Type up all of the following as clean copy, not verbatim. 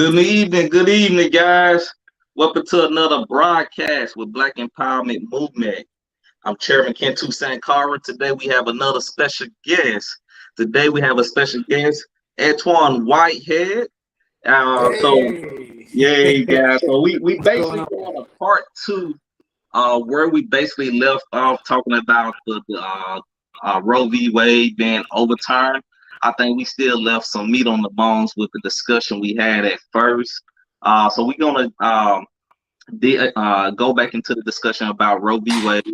Good evening, guys. Welcome to another broadcast with Black Empowerment Movement. I'm Chairman Kentu Sankara. Today we have another special guest. Today we have a special guest, Antoine Whitehead. So Hey, yay, guys. So we what's going basically on? doing a part two, where we basically left off talking about the Roe v. Wade being overturned. I think we still left some meat on the bones with the discussion we had at first. So we're gonna go back into the discussion about Roe v. Wade,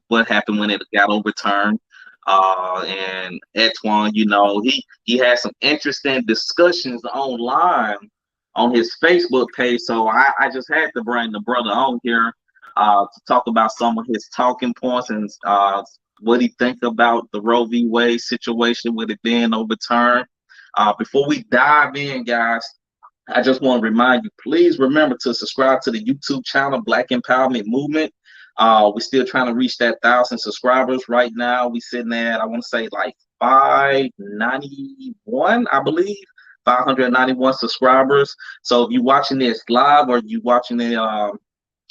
what happened when it got overturned. And Antoine, he had some interesting discussions online on his Facebook page. So I just had to bring the brother on here to talk about some of his talking points and what he think about the Roe v. Wade situation with it being overturned. Before we dive in, guys, I just want to remind you, please remember to subscribe to the YouTube channel, Black Empowerment Movement. We're still trying to reach that 1,000 subscribers right now. We sitting at, I want to say, like 591, I believe, 591 subscribers. So if you're watching this live or you watching it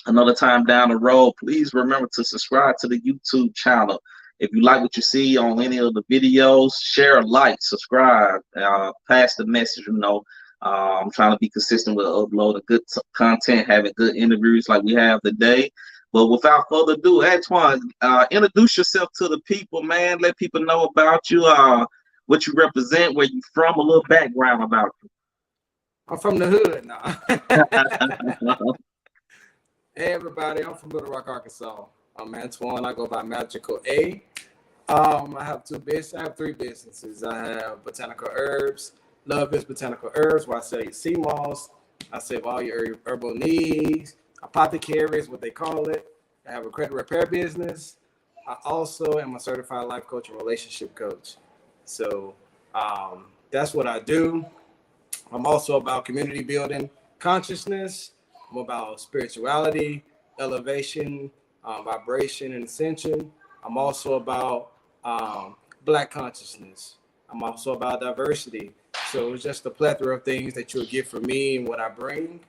another time down the road, please remember to subscribe to the YouTube channel. If you like what you see on any of the videos, share, like, subscribe, pass the message. I'm trying to be consistent with uploading good content, having good interviews like we have today. But without further ado, Antoine, introduce yourself to the people, man. Let people know about you, what you represent, where you from, a little background about I'm from the hood now. you. Hey, everybody, I'm from Little Rock, Arkansas. I'm Antoine. I go by Magical A. I have three businesses. I have botanical herbs. Love is botanical herbs, where I sell sea moss. I save all your herbal needs. Apothecary is what they call it. I have a credit repair business. I also am a certified life coach and relationship coach. So that's what I do. I'm also about community building consciousness. I'm about spirituality, elevation, vibration, and ascension. I'm also about Black consciousness. I'm also about diversity. So it's just a plethora of things that you'll get from me and what I bring.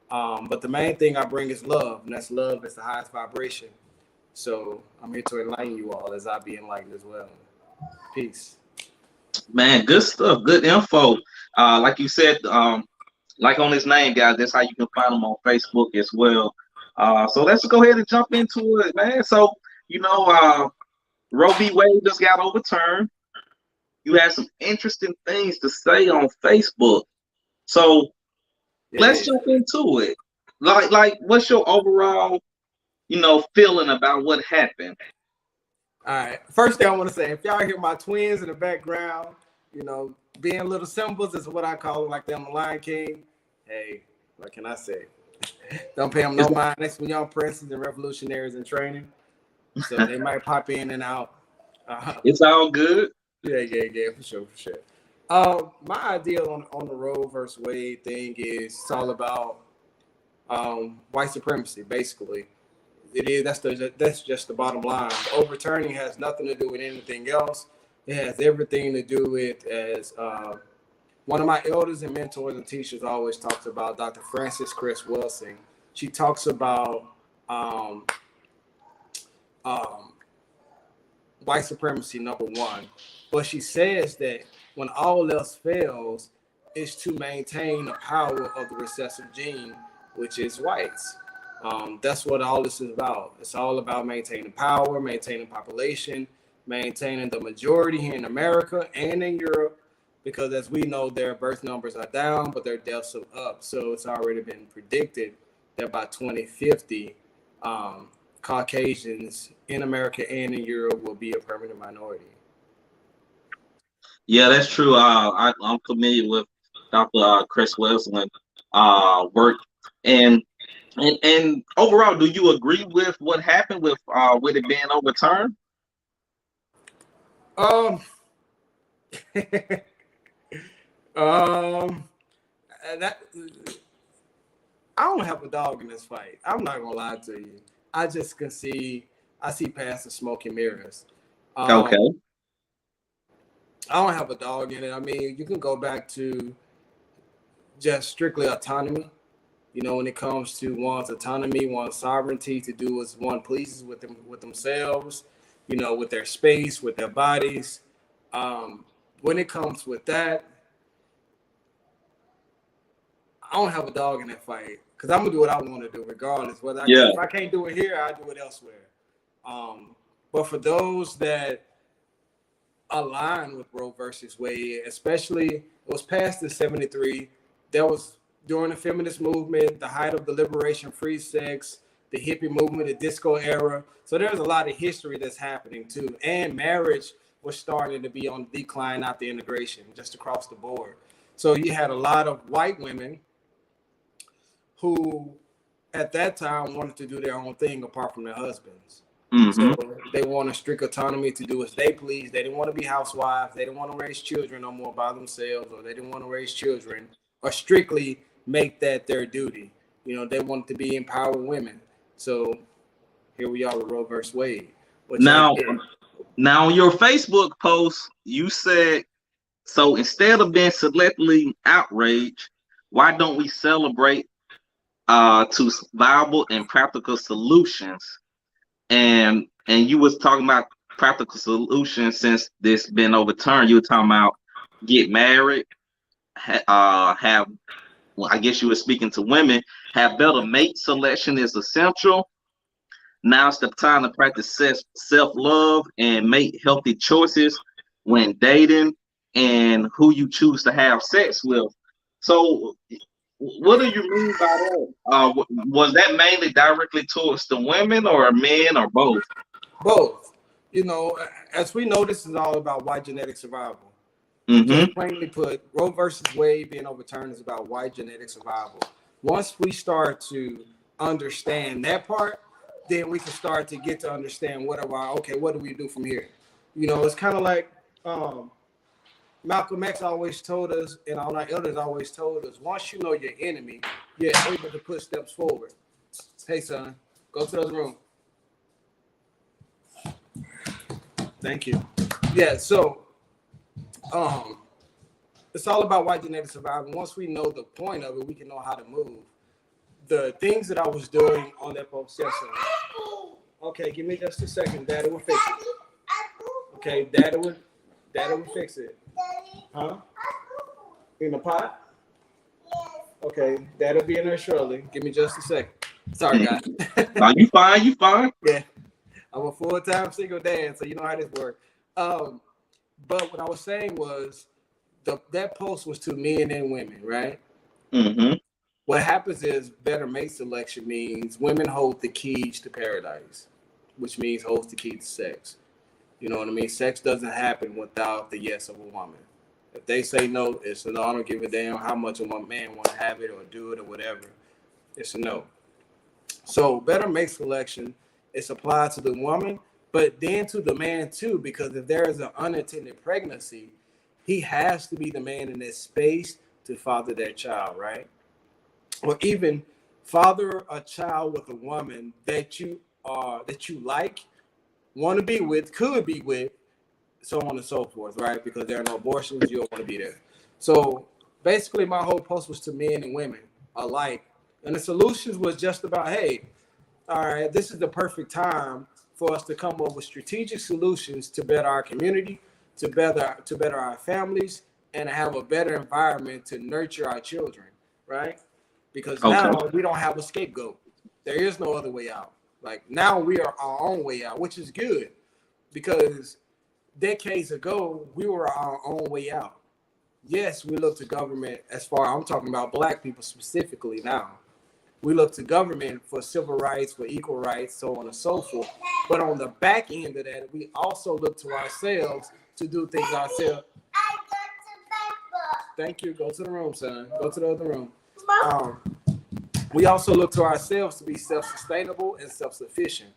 But the main thing I bring is love, and that's love is the highest vibration. So I'm here to enlighten you all as I be enlightened as well. Peace. Man, good stuff, good info. Like you said, like on his name, guys, that's how you can find him on Facebook as well. So let's go ahead and jump into it, man. So, you know, uh, Roe v. Wade just got overturned. You had some interesting things to say on Facebook. So let's Yeah. jump into it. What's your overall, feeling about what happened? All right. First thing I want to say, if y'all hear my twins in the background, being little symbols is what I call them, like them the Lion King. Hey, what can I say? Don't pay them It's, no mind. Next when y'all princes and revolutionaries in training, so they might pop in and out. Uh, it's all good. yeah, for sure. My idea on the Roe versus Wade thing is it's all about white supremacy, basically. It is that's just the bottom line. The overturning has nothing to do with anything else. It has everything to do with as one of my elders and mentors and teachers always talks about Dr. Frances Cress Welsing. She talks about um, um, white supremacy, number one. But she says that when all else fails, is to maintain the power of the recessive gene, which is whites. That's what all this is about. It's all about maintaining power, maintaining population, maintaining the majority here in America and in Europe, because as we know, their birth numbers are down, but their deaths are up. So it's already been predicted that by 2050, Caucasians in America and in Europe will be a permanent minority. Yeah, that's true. I'm familiar with Dr. Chris Wesleyan work, and and overall, do you agree with what happened with it being overturned? Um, um, that I don't have a dog in this fight. I'm not gonna lie to you. I just can see. I see past the smoke and mirrors. Um, Okay. I don't have a dog in it. I mean, you can go back to just strictly autonomy. You know, when it comes to one's autonomy, one's sovereignty to do as one pleases with themselves, you know, with their space, with their bodies. When it comes with that, I don't have a dog in that fight because I'm gonna do what I want to do regardless. Whether Yeah. if I can't do it here, I do it elsewhere. But for those that align with Roe versus Wade, especially it was passed in '73. That was during the feminist movement, the height of the liberation, free sex, the hippie movement, the disco era. So there's a lot of history that's happening too. And marriage was starting to be on the decline after integration, just across the board. So you had a lot of white women who at that time wanted to do their own thing apart from their husbands. Mm-hmm. So they want a strict autonomy to do as they please. They didn't want to be housewives. They didn't want to raise children no more by themselves, or they didn't want to raise children or strictly make that their duty. You know, they wanted to be empowered women. So here we are with Roe versus Wade. Now, on your Facebook post, you said, so instead of being selectively outraged, why don't we celebrate to viable and practical solutions? And you was talking about practical solutions since this been overturned. You were talking about get married, have, well, I guess you were speaking to women, have better mate selection is essential. Now's the time to practice self-love and make healthy choices when dating and who you choose to have sex with. So what do you mean by that? Was that mainly directly towards the women or men or both? Both. You know, as we know, this is all about white genetic survival. Mm-hmm. Okay, plainly put, Roe versus Wade being overturned is about white genetic survival. Once we start to understand that part, then we can start to get to understand what do we do from here? You know, it's kind of like Malcolm X always told us, and all our elders always told us, once you know your enemy, you're able to put steps forward. Hey, son, go to the other room. Thank you. Yeah, so it's all about white genetic survival. Once we know the point of it, we can know how to move. The things that I was doing on that post yesterday. Okay, give me just a second. Daddy will fix it. Okay, Daddy will fix it. Huh? In the pot? Okay, Daddy'll be in there shortly. Give me just a second. Sorry, guys. No, you fine, you fine. Yeah. I'm a full-time single dad, so you know how this works. But what I was saying was that post was to men and women, right? Mm-hmm. What happens is better mate selection means women hold the keys to paradise, which means holds the key to sex. You know what I mean? Sex doesn't happen without the yes of a woman. If they say no, it's a no. I don't give a damn how much of a man want to have it or do it or whatever. It's a no. So better mate selection is applied to the woman, but then to the man too, because if there is an unintended pregnancy, he has to be the man in this space to father their child, right? Or even father a child with a woman that you like, want to be with, could be with, so on and so forth, right? Because there are no abortions, you don't want to be there. So basically, my whole post was to men and women alike, and the solutions was just about, hey, all right, this is the perfect time for us to come up with strategic solutions to better our community, to better our families, and have a better environment to nurture our children, right? Because now we don't have a scapegoat. There is no other way out. Like now we are our own way out, which is good, because decades ago we were our own way out. Yes, we look to government I'm talking about Black people specifically now. We look to government for civil rights, for equal rights, so on and so forth. But on the back end of that, we also look to ourselves to do things ourselves. Thank you. Go to the room, son. Go to the other room. We also look to ourselves to be self-sustainable and self-sufficient.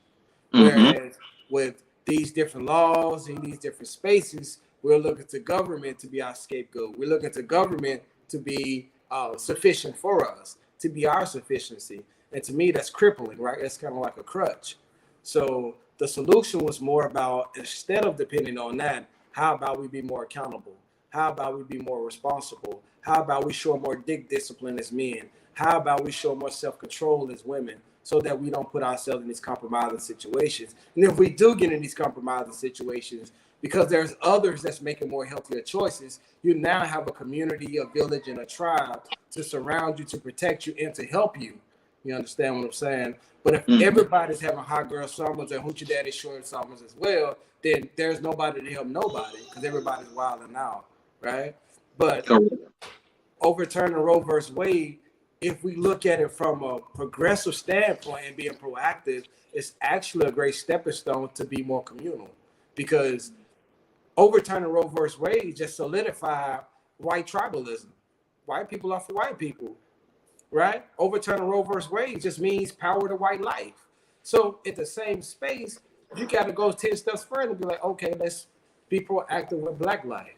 Whereas with these different laws in these different spaces, we're looking to government to be our scapegoat. We're looking to government to be sufficient for us, to be our sufficiency. And to me, that's crippling, right? It's kind of like a crutch. So the solution was more about, instead of depending on that, how about we be more accountable? How about we be more responsible? How about we show more dick discipline as men? How about we show more self-control as women so that we don't put ourselves in these compromising situations? And if we do get in these compromising situations, because there's others that's making more healthier choices, you now have a community, a village, and a tribe to surround you, to protect you, and to help you. You understand what I'm saying? But if Mm-hmm. everybody's having hot girl summers and hoochie daddy short summers as well, then there's nobody to help nobody because everybody's wilding out, right? But Correct. overturning Roe versus Wade, if we look at it from a progressive standpoint and being proactive, it's actually a great stepping stone to be more communal, because overturning Roe versus Wade just solidified white tribalism. White people are for white people, right? Overturning Roe versus Wade just means power to white life. So at the same space, you got to go 10 steps further and be like, okay, let's be proactive with black life.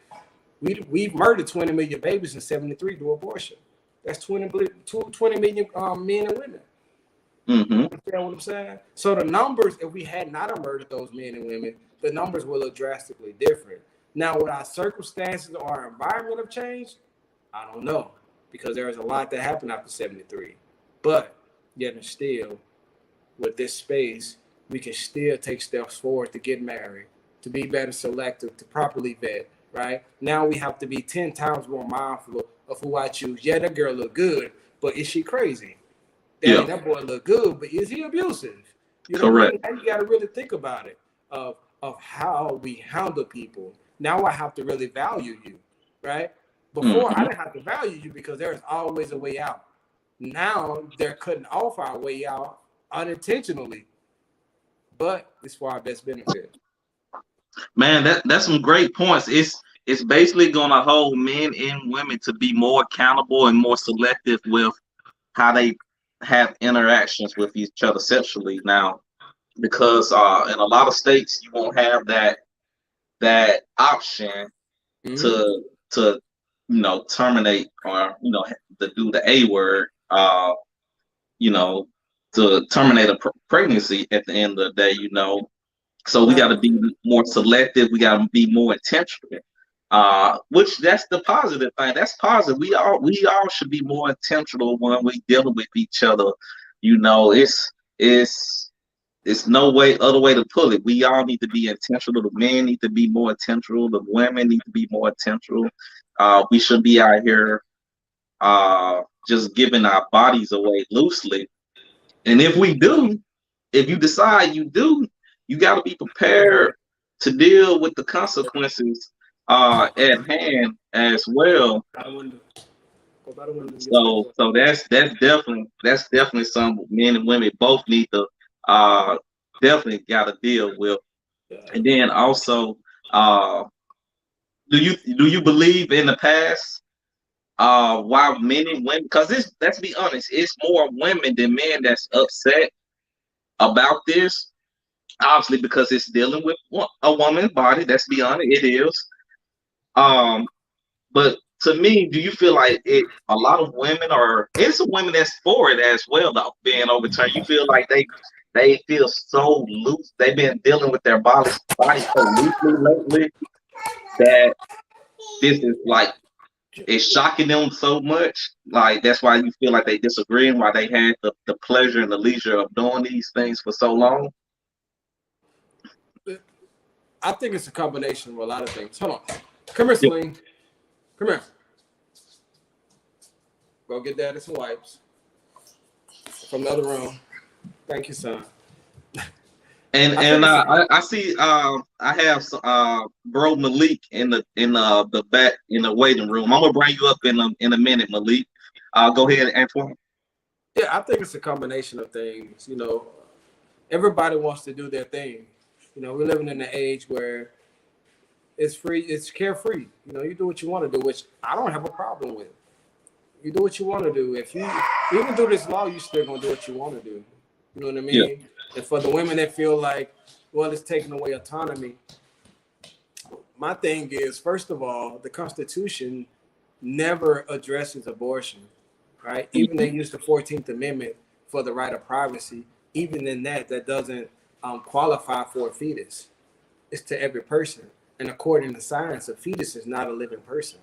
We've murdered 20 million babies in 73 through abortion. That's 20 million men and women. Mm-hmm. You understand what I'm saying? So the numbers, if we had not murdered those men and women, the numbers will look drastically different. Now, would our circumstances or our environment have changed? I don't know, because there was a lot that happened after 73. But yet and still, with this space, we can still take steps forward to get married, to be better selective, to properly vet, right? Now we have to be 10 times more mindful of who I choose. Yeah, that girl look good, but is she crazy? That boy look good, but is he abusive? You know what I mean? Now you got to really think about it, of how we handle people. Now I have to really value you, right? Before, I didn't have to value you because there's always a way out. Now they're cutting off our way out unintentionally, but it's for our best benefit. Man, that's some great points. It's basically gonna hold men and women to be more accountable and more selective with how they have interactions with each other sexually now, because in a lot of states you won't have that option to terminate, or to do the A word, you know to terminate a pregnancy at the end of the day. So we got to be more selective. We got to be more intentional. Which that's the positive thing. That's positive. We all should be more intentional when we dealing with each other. It's no way other way to put it. We all need to be intentional. The men need to be more intentional. The women need to be more intentional. We should be out here just giving our bodies away loosely. And if you decide you do, you got to be prepared to deal with the consequences at hand as well. So that's definitely something men and women both need to definitely got to deal with. And then also, do you believe in the past why men and women? Because let's be honest, it's more women than men that's upset about this. Obviously, because it's dealing with a woman's body. Let's be honest, it is. Um, but to me, do you feel like a lot of women are? It's some women that's for it as well, though, being overturned. You feel like they feel so loose. They've been dealing with their body so loosely lately that this is like it's shocking them so much. Like that's why you feel like they disagreeing. Why they had the pleasure and the leisure of doing these things for so long. I think it's a combination of a lot of things. Hold on. Come here, Yep. Celine. Come here. Go get daddy some wipes from the other room. Thank you, son. And I see I have bro Malik in the back in the waiting room. I'm gonna bring you up in a minute, Malik. Go ahead, Antoine. Yeah, I think it's a combination of things. Everybody wants to do their thing. We're living in an age where it's free, it's carefree. You do what you want to do, which I don't have a problem with. You do what you want to do. If you even do this law, you still gonna do what you want to do. You know what I mean? Yeah. And for the women that feel like, well, it's taking away autonomy. My thing is, first of all, the Constitution never addresses abortion, right? Even they use the 14th Amendment for the right of privacy. Even in that doesn't qualify for a fetus. It's to every person. And according to science, a fetus is not a living person,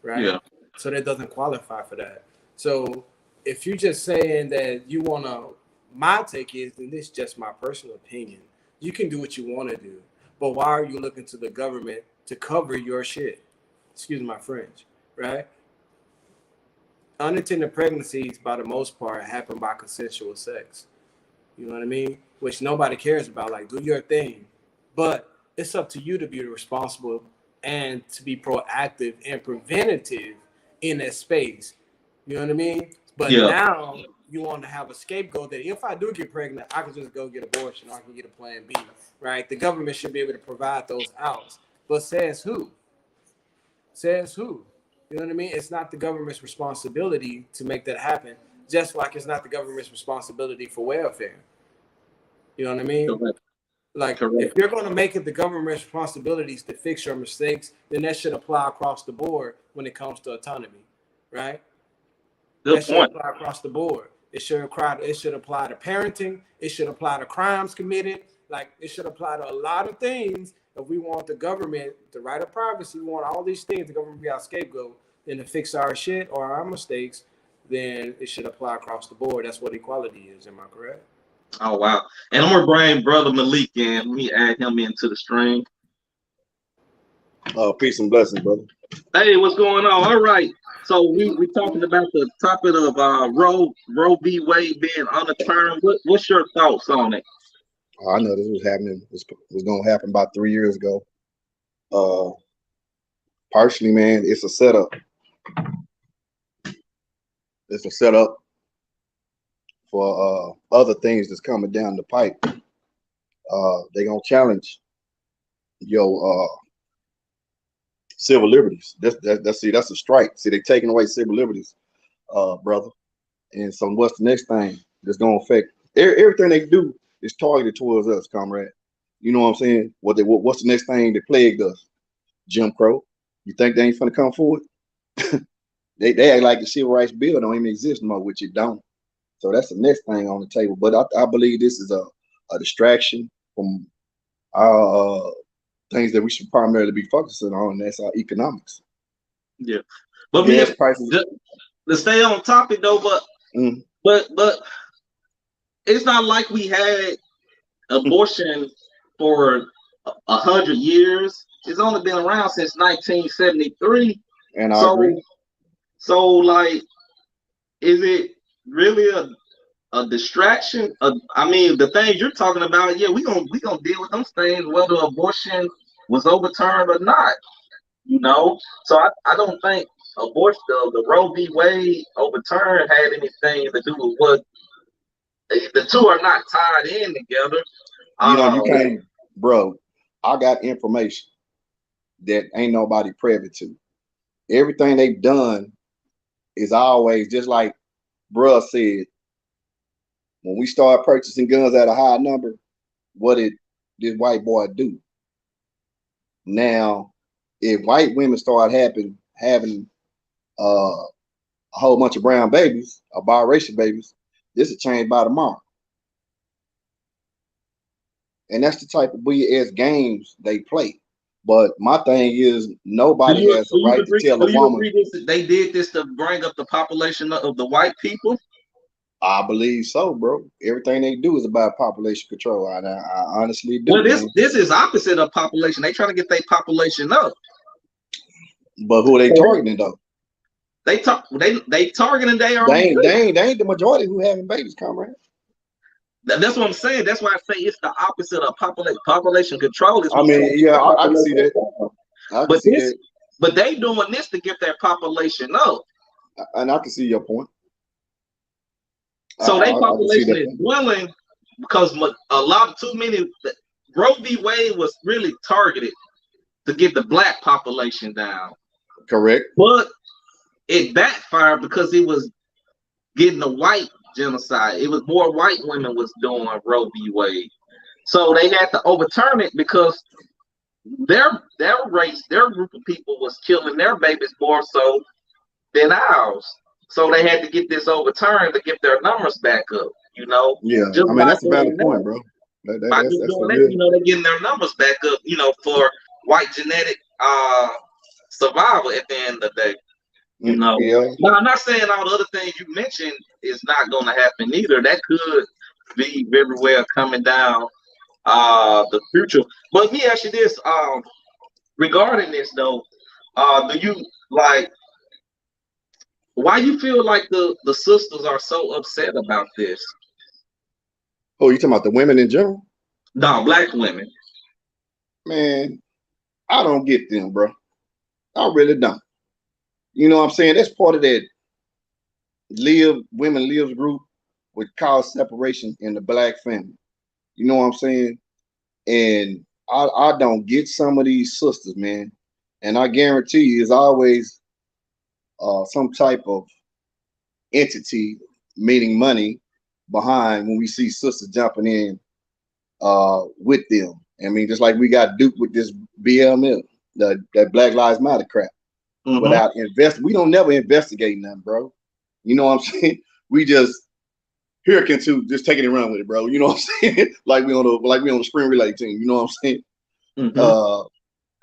right? Yeah. So that doesn't qualify for that. So if you're just saying that you want to, my take is, and this is just my personal opinion, you can do what you want to do, but why are you looking to the government to cover your shit? Excuse my French, right? Unintended pregnancies, by the most part, happen by consensual sex. You know what I mean? Which nobody cares about. Like, do your thing. But it's up to you to be responsible and to be proactive and preventative in that space. You know what I mean? But Yeah. now you want to have a scapegoat that if I do get pregnant, I can just go get abortion or I can get a plan B, right? The government should be able to provide those outs. But says who? Says who? You know what I mean? It's not the government's responsibility to make that happen, just like it's not the government's responsibility for welfare. You know what I mean? Correct. Like, if Correct. you're going to make it the government's responsibilities to fix your mistakes, then that should apply across the board when it comes to autonomy, right? Good That should point. apply across the board. It should apply. It should apply to parenting. It should apply to crimes committed. Like, it should apply to a lot of things. If we want the government, the right of privacy, we want all these things, the government be our scapegoat, then to fix our shit or our mistakes, then it should apply across the board. That's what equality is. Am I correct? Oh wow. And I'm gonna bring brother Malik in. Let me add him into the stream. Peace and blessings, brother. Hey, what's going on? All right. So we talking about the topic of Roe v. Wade being unaffirmed. What's your thoughts on it? I know this was happening. This was going to happen about 3 years ago. Partially, man, it's a setup. It's a setup for other things that's coming down the pipe. They're gonna challenge your civil liberties. That's a strike. See, they're taking away civil liberties, brother. And so what's the next thing that's gonna affect everything they do is targeted towards us, comrade. You know what I'm saying? What's the next thing that plagued us? Jim Crow. You think they ain't finna come forward? They act like the civil rights bill don't even exist no more, which it don't. So that's the next thing on the table. But I believe this is a distraction from our things that we should primarily be focusing on, and that's our economics. Yeah. But gas prices. To stay on topic though, but it's not like we had abortion for 100 years. It's only been around since 1973. And I agree. So like, is it really a distraction? I mean, the things you're talking about, yeah, we gonna deal with those things whether abortion was overturned or not. You know, so I don't think abortion, the Roe v. Wade overturn had anything to do with what the two are not tied in together. You can't, bro. I got information that ain't nobody privy to. Everything they've done is always just like bruh said. When we start purchasing guns at a high number, what did this white boy do? Now, if white women start having a whole bunch of brown babies, or biracial babies, this will change by tomorrow. And that's the type of BS games they play. But my thing is, nobody has the right to tell a woman. They did this to bring up the population of the white people? I believe so, bro. Everything they do is about population control. I honestly do. Well, this is opposite of population. They trying to get their population up. But who are they targeting though? They targeting their own. They ain't the majority who having babies, comrade. That's what I'm saying. That's why I say it's the opposite of population control. I mean, yeah, I can see that. But they doing this to get their population up. And I can see your point. So their population is dwindling because too many. Roe v. Wade was really targeted to get the black population down. Correct. But it backfired because it was getting the white genocide. It was more white women was doing Roe v. Wade. So they had to overturn it because their race, their group of people was killing their babies more so than ours. So they had to get this overturned to get their numbers back up, you know. Yeah, I mean that's a valid point, bro. By just doing that, you know, they're getting their numbers back up, you know, for white genetic survival at the end of the day. You know, Yeah. now I'm not saying all the other things you mentioned is not going to happen either. That could be very well coming down the future. But let me ask you this: regarding this though, do you like why you feel like the sisters are so upset about this? Oh, you talking about the women in general? No, black women. Man, I don't get them, bro. I really don't. You know what I'm saying? That's part of that women lives group would cause separation in the black family. You know what I'm saying? And I don't get some of these sisters, man. And I guarantee you, it's always some type of entity, meaning money, behind when we see sisters jumping in with them. I mean, just like we got duped with this BLM, that Black Lives Matter crap. Mm-hmm. Without we don't never investigate nothing, bro. You know what I'm saying? We just hurricane to just taking it around with it, bro. You know what I'm saying? like we on the spring relay team. You know what I'm saying? Mm-hmm.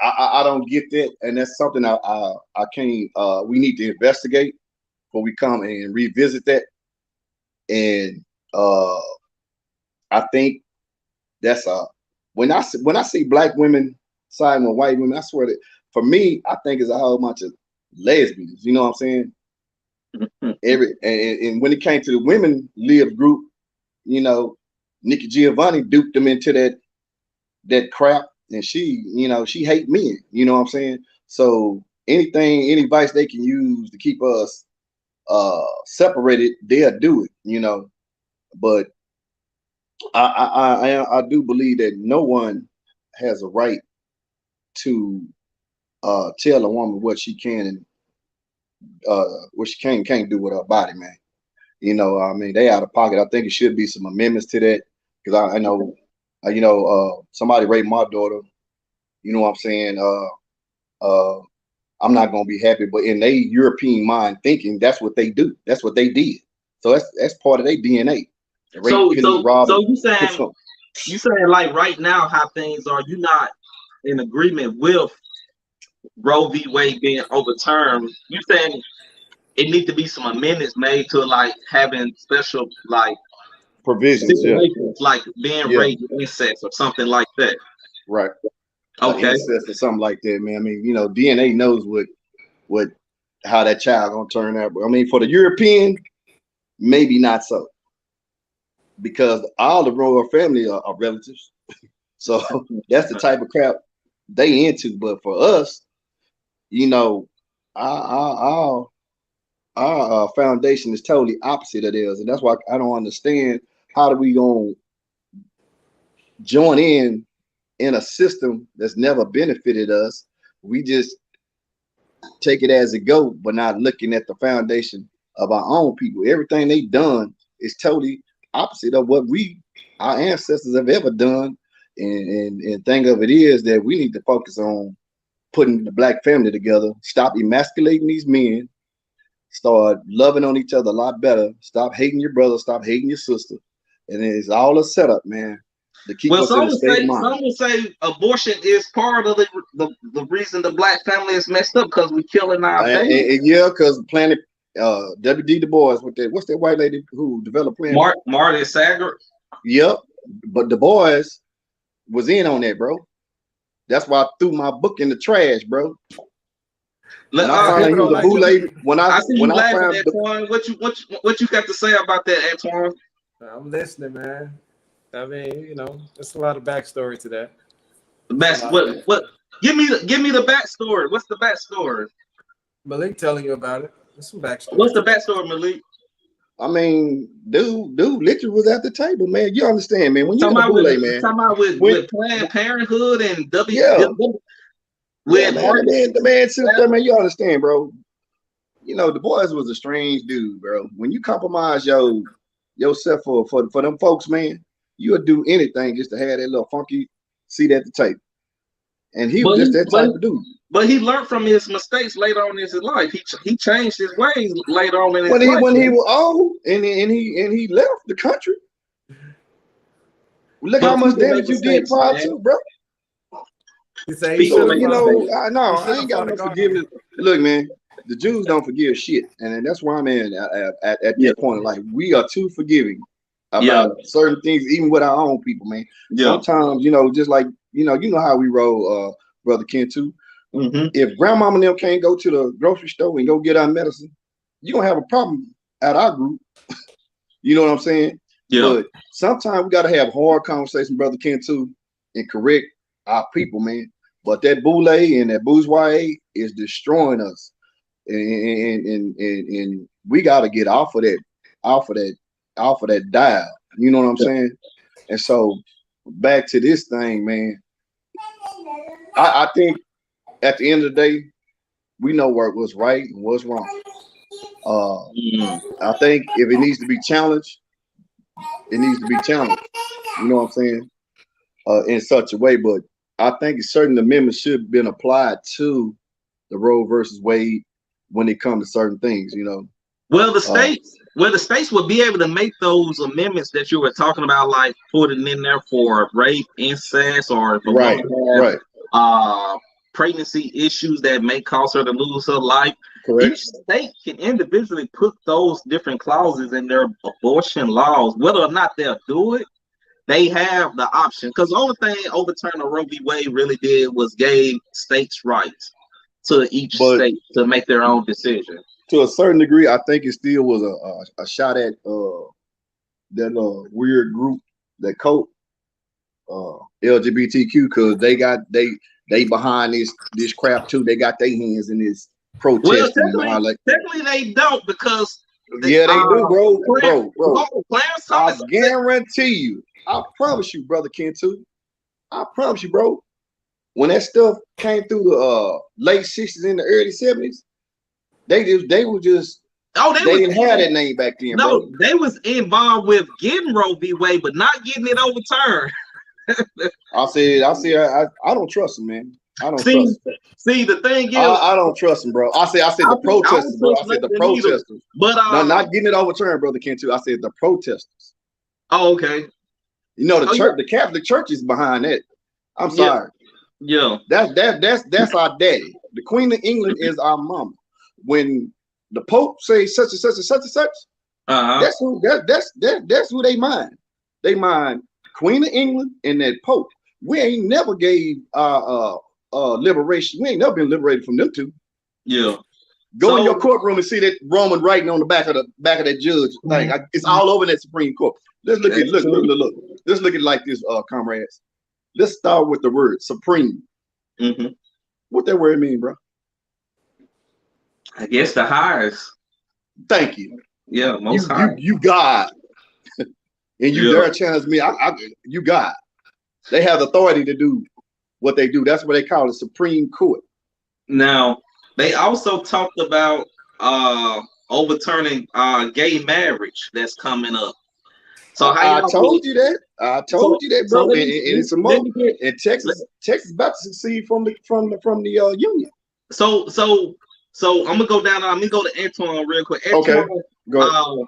I don't get that, and that's something I can't. We need to investigate before we come and revisit that. And I think that's when I see black women siding with white women, I swear that for me, I think it's a whole bunch of lesbians. You know what I'm saying? And when it came to the women live group, you know, Nikki Giovanni duped them into that crap, and she hate men. You know what I'm saying? So any advice they can use to keep us separated, they'll do it. You know, but I do believe that no one has a right to tell a woman what she can and what she can't do with her body, man. You know, I mean, they out of pocket. I think it should be some amendments to that because I know, somebody raped my daughter. You know what I'm saying? I'm not gonna be happy, but in their European mind thinking, that's what they do. That's what they did. So that's part of their DNA. So Rape, killing, robbing. you saying like right now how things are, you not in agreement with Roe v. Wade being overturned. You saying it need to be some amendments made to like having special like provisions, situations like being Yeah. raped, incest, or something like that. Right. Okay. Incest or something like that, man. I mean, DNA knows how that child gonna turn out. But I mean, for the European, maybe not so, because all the royal family are relatives. So that's the type of crap they into. But for us, our foundation is totally opposite of theirs, and that's why I don't understand how do we gonna join in a system that's never benefited us. We just take it as it go, but not looking at the foundation of our own people. Everything they done is totally opposite of what our ancestors have ever done. And thing of it is that we need to focus on putting the black family together, stop emasculating these men, start loving on each other a lot better, stop hating your brother, stop hating your sister. And it's all a setup, man, to keep us in a state of mind. Some will say abortion is part of the reason the black family is messed up because we killing our babies. Yeah, because Planet W.D. Du Bois with that, what's that white lady who developed Planet? Marty Sager. Yep, but Du Bois was in on that, bro. That's why I threw my book in the trash, bro. When I found out he was a bootleg, when I found Antoine, what you got to say about that, Antoine? I'm listening, man. I mean, there's a lot of backstory to that. What? Give me the backstory. What's the backstory? Malik telling you about it. There's some backstory. What's the backstory, Malik? I mean, dude literally was at the table, man. You understand, man? When you're in a bootleg, man. Talking about with Planned Parenthood and W. Yeah. With the man sits there, man. You understand, bro? Du Bois was a strange dude, bro. When you compromise yourself for them folks, man, you'll do anything just to have that little funky seat at the table. And he was just that type of dude. But he learned from his mistakes later on in his life. He changed his ways later on in his life. When he was old and he left the country. Look how much damage you did prior to, bro. You say he People should So have make you fought. know, mistakes. no, He I should have ain't got fought a no guard. forgiveness. Look, man, the Jews don't forgive shit, and that's where I'm at Yeah, that point. Like we are too forgiving yeah, about certain things, even with our own people, man. yeah. Sometimes, just like you know how we roll, brother Ken too. Hmm. If grandmama and them can't go to the grocery store and go get our medicine, you gonna have a problem at our group. You know what I'm saying? Yeah. But sometimes we gotta have hard conversation, brother Ken too, and correct our people, man. But that boule and that bourgeois is destroying us, and we gotta get off of that, off of that dial. You know what I'm saying? And so back to this thing, man. I think at the end of the day, we know what's right and what's wrong. Uh, Mm. I think if it needs to be challenged, it needs to be challenged. You know what I'm saying? In such a way, but I think certain amendments should have been applied to the Roe versus Wade when it comes to certain things. Well, the Uh, states, well, the states would be able to make those amendments that you were talking about, like putting in there for rape, incest, or if a right, woman has right, uh, pregnancy issues that may cause her to lose her life. correct. Each state can individually put those different clauses in their abortion laws. Whether or not they'll do it, they have the option. Because the only thing overturning Roe v. Wade really did was gave states rights to each But state to make their own decision. to a certain degree, I think it still was a shot at that weird group that cope LGBTQ because they behind this crap too. They got their hands in this Well, protesting and all that. technically they don't because Yeah, they do, bro, Clarence, bro. Clarence I Thomas. guarantee you. I promise you, brother Kentu. I promise you, bro. When that stuff came through the late '60s and the early '70s, they were just Oh, they didn't have that name back then, bro. no, they was involved with getting Roe v. Wade, but not getting it overturned. I don't trust them, man. I don't See, trust them. see, the thing is, I don't trust them, bro. I said the I don't protesters, bro. I trust said the nothing either. protesters. But No, not getting it overturned, brother Kentu. I said the protesters. oh, okay, You know, the oh church, the Catholic Church is behind that. I'm yeah, sorry. yeah, That's our daddy. The Queen of England is our mama. When the Pope says such and such and such and such, uh-huh, that's who they mind. They mind Queen of England and that Pope. We ain't never gave liberation. We ain't never been liberated from them two. yeah. Go in your So, courtroom and see that Roman writing on the back of that judge. Like it's all over that Supreme Court. Let's look at that's look. true. Let's look at it like this, comrades. Let's start with the word supreme. Hmm. What that word mean, bro? I guess the highest, Thank you. yeah, most You high, you you God, and you yeah. dare challenge me. You God. They have authority to do what they do. That's what they call the Supreme Court. Now, they also talked about overturning gay marriage that's coming up. So how I y'all feel? told you that. I So told you that, so bro. And it's a let more. me get And let- Texas about to succeed from the union. so so so I'm gonna go down. I'm gonna go to Antoine real quick. Okay, Antoine, go ahead.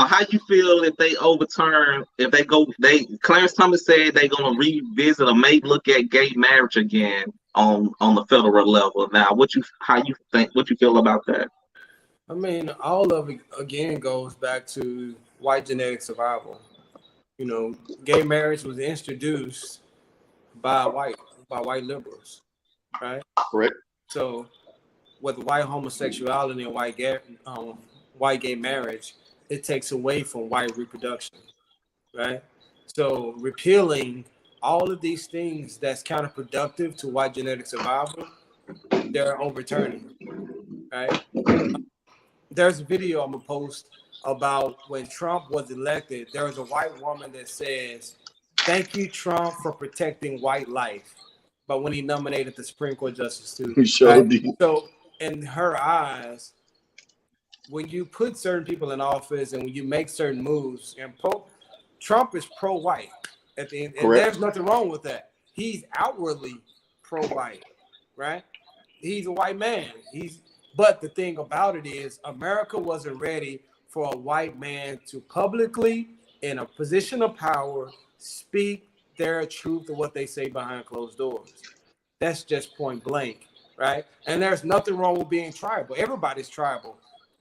how you feel if they overturn? If they go, they Clarence Thomas said they're gonna revisit or maybe look at gay marriage again on the federal level. Now, how you think? What you feel about that? I mean, all of it again goes back to white genetic survival. You know, gay marriage was introduced by white liberals, right? Correct. So with white homosexuality and white gay marriage, it takes away from white reproduction, right? So repealing all of these things that's counterproductive to white genetic survival, they're overturning, right? There's a video I'm gonna post about when Trump was elected. There was a white woman that says, "Thank you, Trump, for protecting white life." But when he nominated the Supreme Court justice too, We sure right? did. So in her eyes, when you put certain people in office and when you make certain moves, and Trump is pro-white at the end, and Correct. there's nothing wrong with that. He's outwardly pro-white, right? He's a white man. But the thing about it is, America wasn't ready for a white man to publicly, in a position of power, speak their truth of what they say behind closed doors. That's just point blank, right? And there's nothing wrong with being tribal. Everybody's tribal.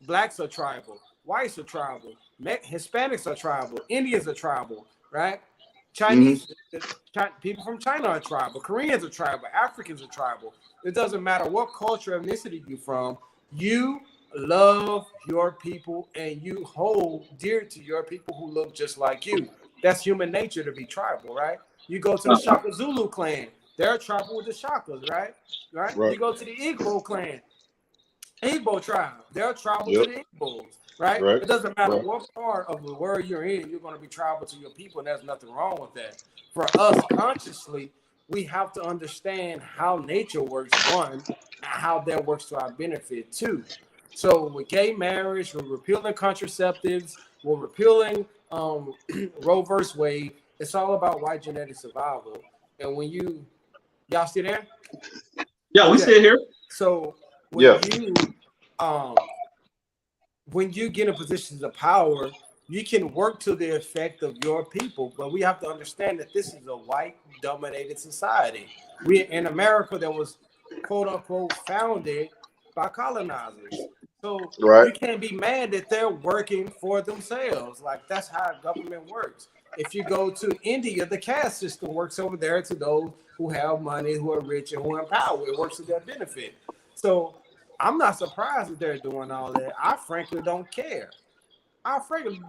Blacks are tribal. Whites are tribal. Hispanics are tribal. Indians are tribal, right? Chinese people from China are tribal. Koreans are tribal. Africans are tribal. It doesn't matter what culture, ethnicity you're from. You love your people and you hold dear to your people who look just like you. That's human nature to be tribal, right? You go to the Shaka Zulu clan. They're tribal with the Shakas, right? Right? You go to the Igbo clan, Igbo tribe. They're tribal to the Igbos, right? It doesn't matter what part of the world you're in, you're going to be tribal to your people, and there's nothing wrong with that. For us, consciously, we have to understand how nature works, one, and how that works to our benefit, two. So with gay marriage, we're repealing contraceptives, we're repealing Roe versus Wade. It's all about white genetic survival. And when y'all still there? Yeah, we still here. So when you get in positions of power, you can work to the effect of your people, but we have to understand that this is a white-dominated society. We in America that was quote unquote founded by colonizers. So you can't be mad that they're working for themselves. Like that's how government works. If you go to India, the caste system works over there to those who have money, who are rich, and who are in power. It works to their benefit. So I'm not surprised that they're doing all that. I frankly don't care.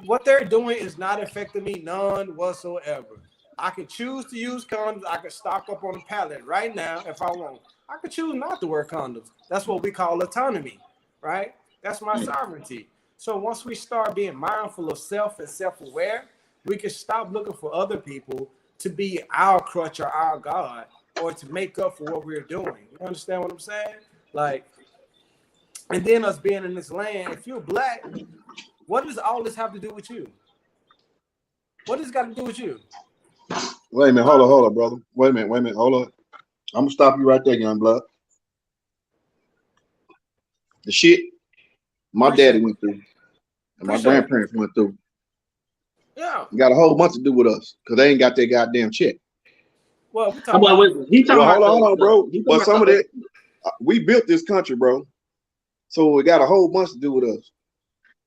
What they're doing is not affecting me none whatsoever. I could choose to use condoms. I could stock up on the pallet right now if I want. I could choose not to wear condoms. That's what we call autonomy, right? That's my sovereignty. So once we start being mindful of self and self-aware, we can stop looking for other people to be our crutch or our God or to make up for what we're doing. You understand what I'm saying? Like, and then us being in this land, if you're black, what does all this have to do with you? What does it got to do with you? Wait a minute, hold on, brother. Wait a minute, hold on. I'm gonna stop you right there, young blood. The shit my daddy went through, and my grandparents went through. Yeah, got a whole bunch to do with us because they ain't got their goddamn check. Well, we talking about, hold on, bro. But some of that, we built this country, bro. So it got a whole bunch to do with us.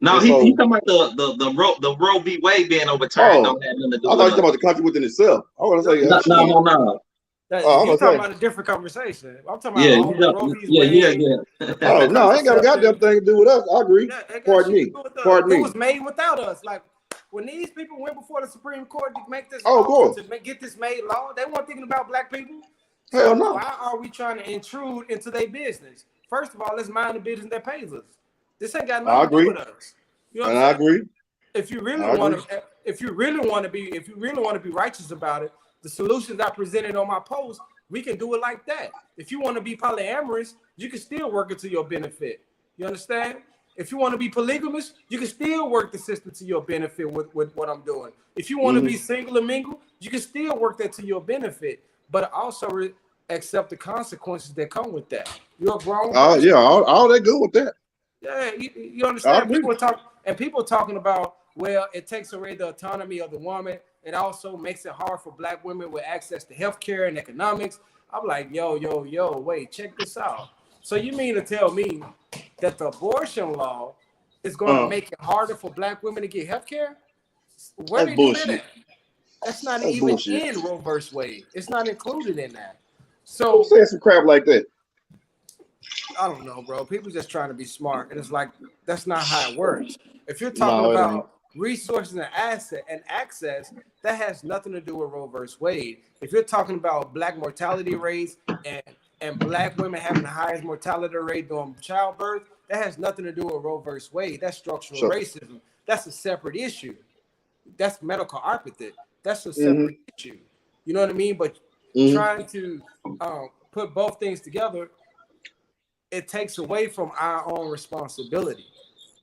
No, he's talking about the Roe v. Wade being overturned. Don't have nothing to do I thought you talking about the country within itself. I want to say no. You're talking about a different conversation. I'm talking about Roe v. Wade. Oh no, I ain't got a goddamn thing to do with us. I agree. Pardon me. It was made without us. Like when these people went before the Supreme Court to make this get this made law, they weren't thinking about black people. Hell no. Why are we trying to intrude into their business? First of all, let's mind the business that pays us. This ain't got nothing to do with us. You know what I'm saying? I agree. If you really want to be righteous about it, the solutions I presented on my post, we can do it like that. If you want to be polyamorous, you can still work it to your benefit. You understand? If you want to be polygamous, you can still work the system to your benefit with what I'm doing. If you want to be single and mingle, you can still work that to your benefit, but also accept the consequences that come with that. You're grown. Oh yeah, all that good with that. Yeah, you understand? People talking about, well, it takes away the autonomy of the woman. It also makes it hard for black women with access to healthcare and economics. I'm like, yo, wait, check this out. So you mean to tell me that the abortion law is going to make it harder for black women to get healthcare? Where did you do that? That's not even in Roe versus Wade. It's not included in that. So who said some crap like that? I don't know, bro. People just trying to be smart, and it's like that's not how it works. If you're talking about resources and access, that has nothing to do with Roe versus Wade. If you're talking about black mortality rates and black women having the highest mortality rate during childbirth, that has nothing to do with Roe versus Wade. That's structural racism. That's a separate issue. That's medical apathy. That's a separate issue. You know what I mean? But trying to put both things together, it takes away from our own responsibility.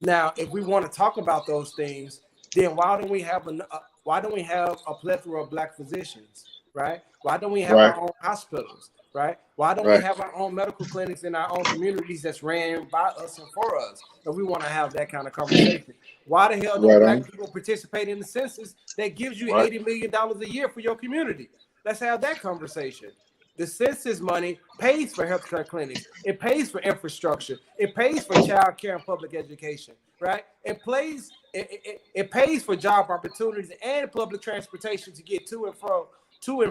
Now, if we want to talk about those things, then why don't we have a plethora of black physicians, right? Why don't we have our own hospitals, right? Why don't we have our own medical clinics in our own communities that's ran by us and for us? If we want to have that kind of conversation, why the hell don't black people participate in the census that gives you $80 million a year for your community? Let's have that conversation. The census money pays for healthcare clinics. It pays for infrastructure. It pays for child care and public education, right? It pays for job opportunities and public transportation to get to and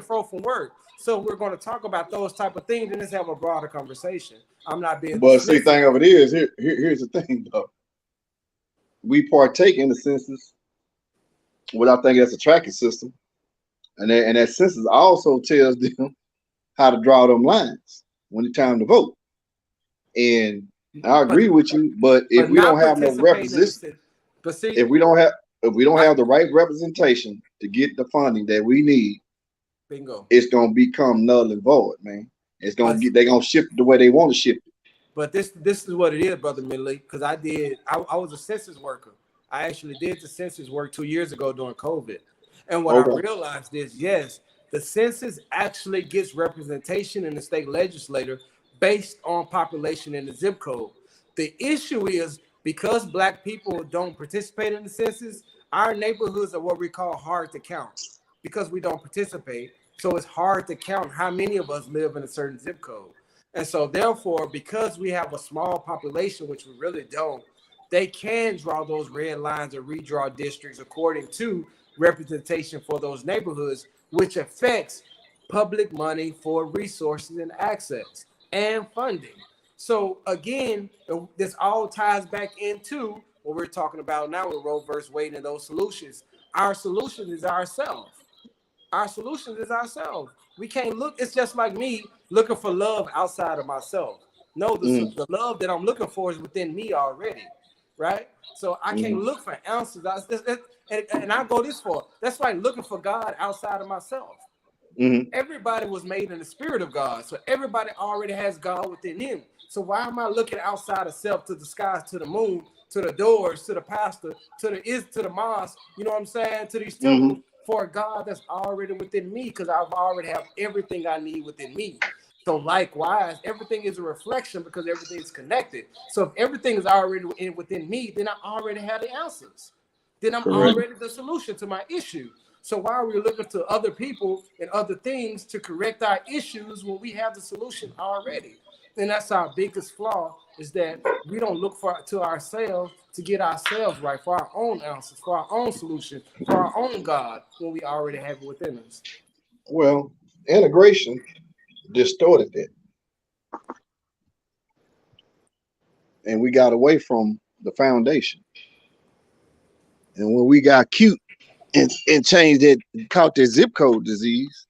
fro from work. So we're going to talk about those type of things and let's have a broader conversation. I'm not being But see, dismissive. thing of it is, here's the thing though. We partake in the census without thinking that's a tracking system. And that census also tells them how to draw them lines when it's time to vote. And I But agree with you, but if we not don't have no participating in the represent, census. But see, if we don't have the right representation to get the funding that we need, bingo. it's gonna become null and void, man. It's gonna But get they're gonna shift it the way they want to shift it. But this is what it is, brother Midley, because I was a census worker. I actually did the census work 2 years ago during COVID. And what I Okay. realized is, yes, the census actually gets representation in the state legislature based on population in the zip code. The issue is because black people don't participate in the census, our neighborhoods are what we call hard to count because we don't participate. So it's hard to count how many of us live in a certain zip code. And so therefore, because we have a small population, which we really don't, they can draw those red lines or redraw districts according to representation for those neighborhoods, which affects public money for resources and access and funding. So again, this all ties back into what we're talking about now with Roe versus Wade and those solutions. Our solution is ourselves. Our solution is ourselves. We can't look. It's just like me looking for love outside of myself. No, Mm-hmm. the love that I'm looking for is within me already, right? So I can't Mm-hmm. look for answers. And I go this far. That's like looking for God outside of myself. Mm-hmm. Everybody was made in the spirit of God. So everybody already has God within him. So why am I looking outside of self to the skies, to the moon, to the doors, to the pastor, to the mosque, you know what I'm saying, to these Mm-hmm. temples for a God that's already within me because I've already have everything I need within me. So likewise, everything is a reflection because everything is connected. So if everything is already within me, then I already have the answers. Then I'm Correct. already the solution to my issue. So why are we looking to other people and other things to correct our issues when we have the solution already? And that's our biggest flaw is that we don't look to ourselves to get ourselves right for our own answers, for our own solution, for our own God when we already have it within us. Well, integration distorted that, and we got away from the foundation. And when we got cute and changed it, caught that zip code disease,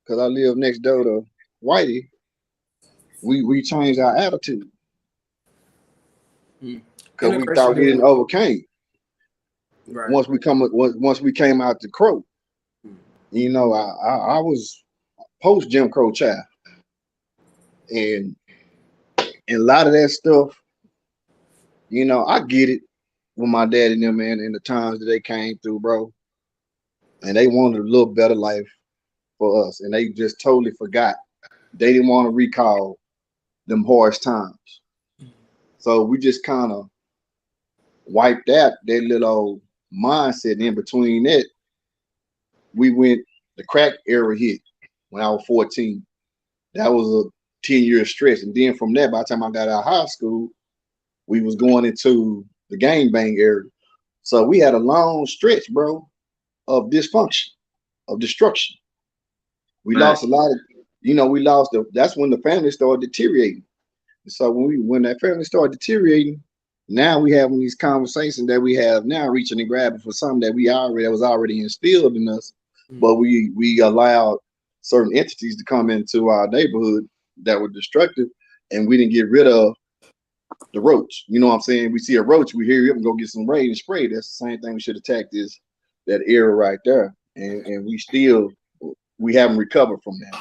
because I live next door to Whitey, we changed our attitude because we thought Integration we is didn't overcame. right. Once we came out the crow, you know, I was post Jim Crow child, and a lot of that stuff, you know, I get it with my dad and them, man, and the times that they came through, bro, and they wanted a little better life for us, and they just totally forgot. They didn't want to recall them harsh times, so we just kind of wiped out that little mindset. In between that, we went the crack era hit when I was 14. That was a 10-year stretch, and then from there, by the time I got out of high school, we was going into the gangbang era. So we had a long stretch, bro, of dysfunction, of destruction. We Right. lost a lot of, you know, we lost the. That's when the family started deteriorating. So when that family started deteriorating, now we having these conversations that we have now, reaching and grabbing for something that was already instilled in us, but we allowed certain entities to come into our neighborhood that were destructive, and we didn't get rid of the roach. You know what I'm saying? We see a roach, we hear him, go get some raid and spray. That's the same thing we should attack that era right there, and we haven't recovered from that.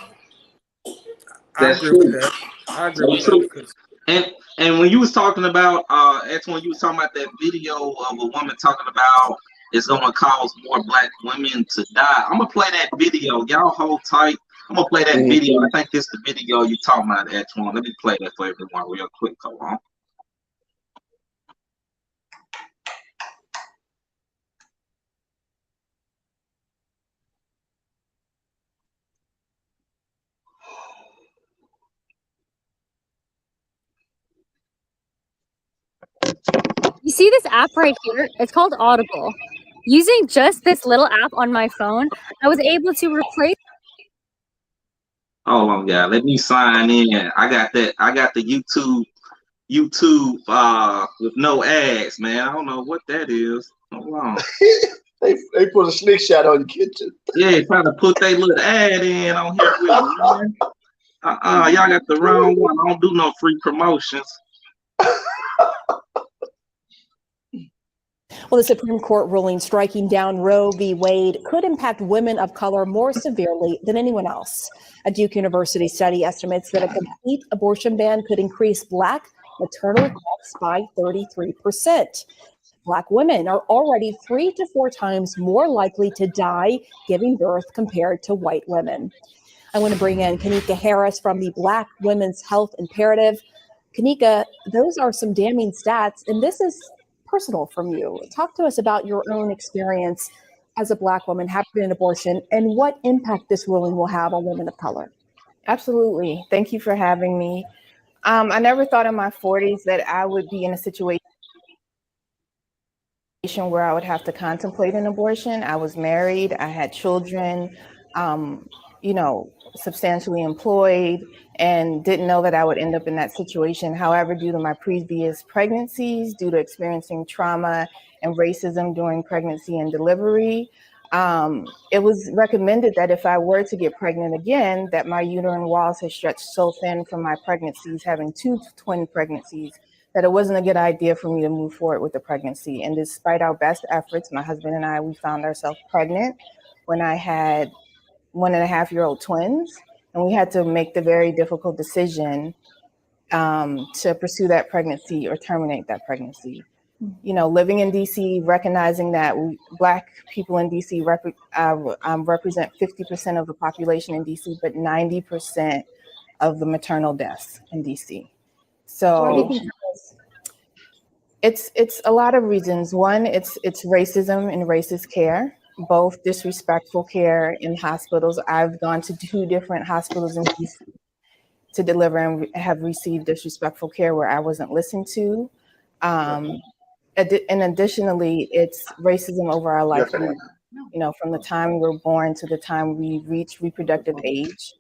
I That's agree with true. that. I agree with That's that true. because And and when you was talking about that's when you was talking about that video of a woman talking about it's gonna cause more black women to die. I'm gonna play that video. Y'all hold tight. I'm gonna play that Mhm. video. I think this the video you talking about, Antoine. Let me play that for everyone real quick. Hold on. see this app right here? It's called Audible. Using just this little app on my phone, I was able to replace. Hold on, guys. Let me sign in. I got that. I got the YouTube with no ads, man. I don't know what that is. Hold on. They put a slick shot on the kitchen. Yeah, trying to put their little ad in on here with me, man. Y'all got the wrong one. I don't do no free promotions. Well, the Supreme Court ruling striking down Roe v. Wade could impact women of color more severely than anyone else. A Duke University study estimates that a complete abortion ban could increase Black maternal deaths by 33%. Black women are already 3 to 4 times more likely to die giving birth compared to white women. I want to bring in Kanika Harris from the Black Women's Health Imperative. Kanika, those are some damning stats, and this is personal from you. Talk to us about your own experience as a Black woman having an abortion and what impact this ruling will have on women of color. Absolutely. Thank you for having me. I never thought in my 40s that I would be in a situation where I would have to contemplate an abortion. I was married, I had children, substantially employed, and didn't know that I would end up in that situation. However, due to my previous pregnancies, due to experiencing trauma and racism during pregnancy and delivery, it was recommended that if I were to get pregnant again, that my uterine walls had stretched so thin from my pregnancies, having 2 twin pregnancies, that it wasn't a good idea for me to move forward with the pregnancy. And despite our best efforts, my husband and I, we found ourselves pregnant when I had 1.5-year-old twins. And we had to make the very difficult decision to pursue that pregnancy or terminate that pregnancy. You know, living in DC, recognizing that Black people in DC represent 50% of the population in DC, but 90% of the maternal deaths in DC. So it's a lot of reasons. One, it's racism and racist care, both disrespectful care in hospitals. I've gone to 2 different hospitals in DC to deliver and have received disrespectful care where I wasn't listened to. And additionally, it's racism over our lifetime. You know, from the time we were born to the time we reach reproductive age.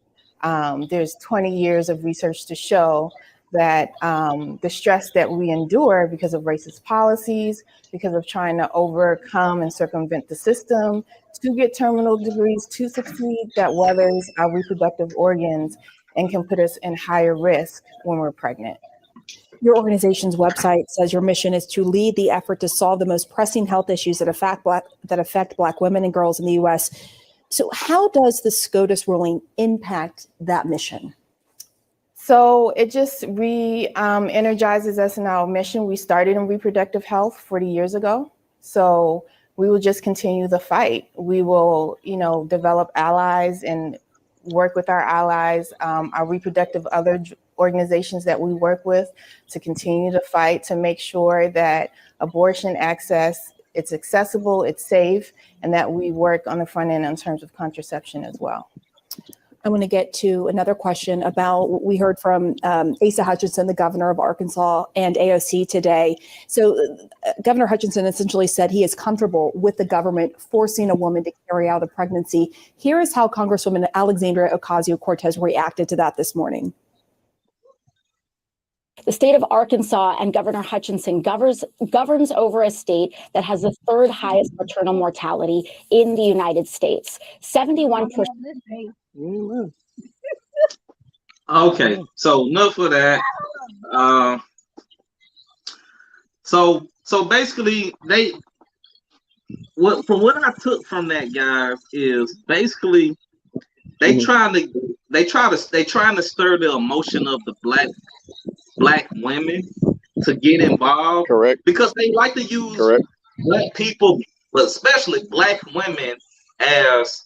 There's 20 years of research to show that the stress that we endure because of racist policies, because of trying to overcome and circumvent the system, to get terminal degrees, to succeed, that weathers our reproductive organs and can put us in higher risk when we're pregnant. Your organization's website says your mission is to lead the effort to solve the most pressing health issues that affect Black women and girls in the U.S. So how does the SCOTUS ruling impact that mission? So it just energizes us in our mission. We started in reproductive health 40 years ago. So we will just continue the fight. We will, develop allies and work with our allies, our reproductive other organizations that we work with, to continue to fight to make sure that abortion access, it's accessible, it's safe, and that we work on the front end in terms of contraception as well. I want to get to another question about what we heard from Asa Hutchinson, the governor of Arkansas, and AOC today. So Governor Hutchinson essentially said he is comfortable with the government forcing a woman to carry out a pregnancy. Here is how Congresswoman Alexandria Ocasio-Cortez reacted to that this morning. The state of Arkansas and Governor Hutchinson governs over a state that has the 3rd highest maternal mortality in the United States. 71%. Okay, so enough of that. So basically, from what I took from that, guys, is basically they trying to stir the emotion of the black women to get involved. Correct. Because they like to use Black people, but especially Black women, as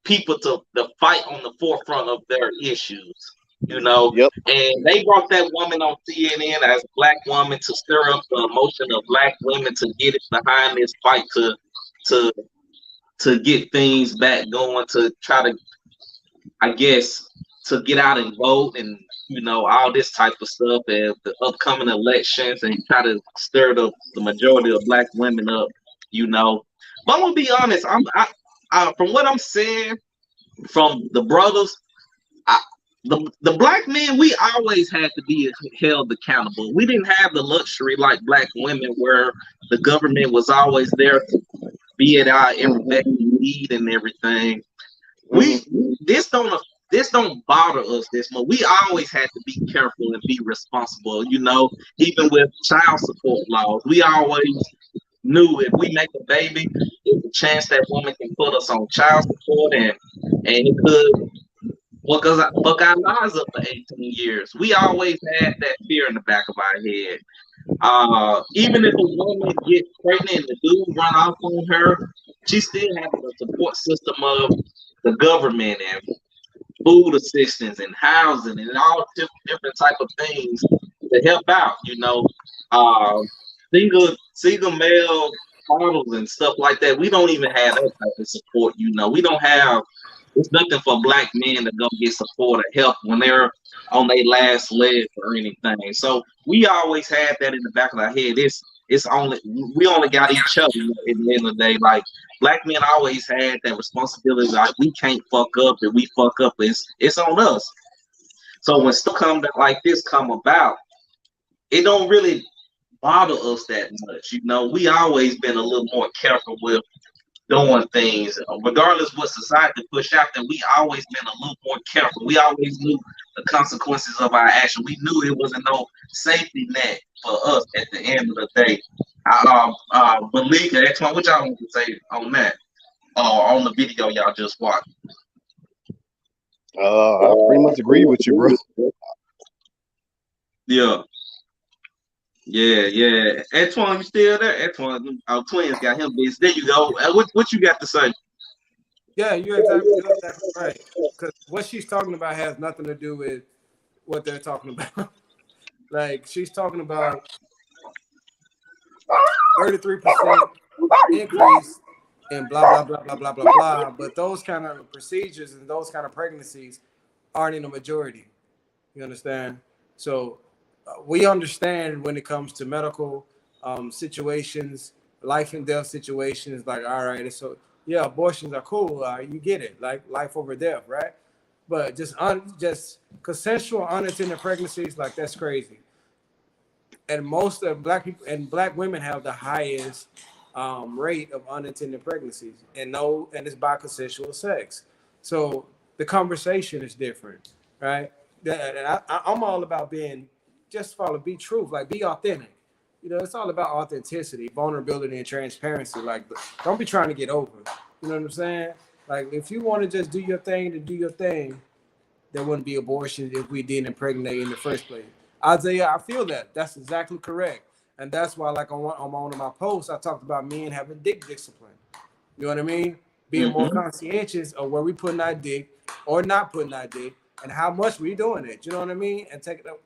people to fight on the forefront of their issues, Yep. And they brought that woman on CNN as a Black woman to stir up the emotion of Black women to get it behind this fight to get things back going, to try to, I guess, to get out and vote and all this type of stuff and the upcoming elections and try to stir the majority of black women up, you know. But I'm gonna be honest, from what I'm seeing from the brothers, I, the black men, we always had to be held accountable. We didn't have the luxury like black women where the government was always there to be at our every need and everything. We this don't bother us this much. We always had to be careful and be responsible, even with child support laws. We always knew if we make a baby, there's a chance that woman can put us on child support and it could fuck our lives up for 18 years. We always had that fear in the back of our head. Even if a woman gets pregnant and the dude run off on her, she still has the support system of the government and food assistance and housing and all different type of things to help out. Single male models and stuff like that. We don't even have that type of support. We don't have. It's nothing for black men to go get support or help when they're on their last leg or anything. So we always had that in the back of our head. It's only we only got each other at the end of the day. Like black men always had that responsibility. Like we can't fuck up. If we fuck up, it's on us. So when stuff like this come about, it don't really bother us that much. We always been a little more careful with doing things, regardless what society push out there. We always been a little more careful. We always knew the consequences of our action. We knew it wasn't no safety net for us at the end of the day. Malika, that's what y'all want to say on that, on the video y'all just watched. I pretty much agree with you, bro. Yeah. Antoine, you still there? Antoine, our twins got him busy. There you go. What you got to say? Yeah, you're exactly right. Because what she's talking about has nothing to do with what they're talking about. Like she's talking about 33% increase in blah blah blah blah blah blah blah. But those kind of procedures and those kind of pregnancies aren't in the majority. You understand? So we understand when it comes to medical situations, life and death situations. Like, all right, so yeah, abortions are cool. You get it, like life over death, right? But just consensual unintended pregnancies, like that's crazy. And most of black people and black women have the highest rate of unintended pregnancies, and it's by consensual sex. So the conversation is different, right? I'm all about being be truth, like be authentic. It's all about authenticity, vulnerability, and transparency. Like, don't be trying to get over. You know what I'm saying? Like, if you want to just do your thing to do your thing, there wouldn't be abortion if we didn't impregnate in the first place. Isaiah, I feel that. That's exactly correct. And that's why, like, on one of my posts, I talked about men having dick discipline. You know what I mean? Being more conscientious of where we putting our dick or not putting our dick and how much we doing it. You know what I mean? And taking up,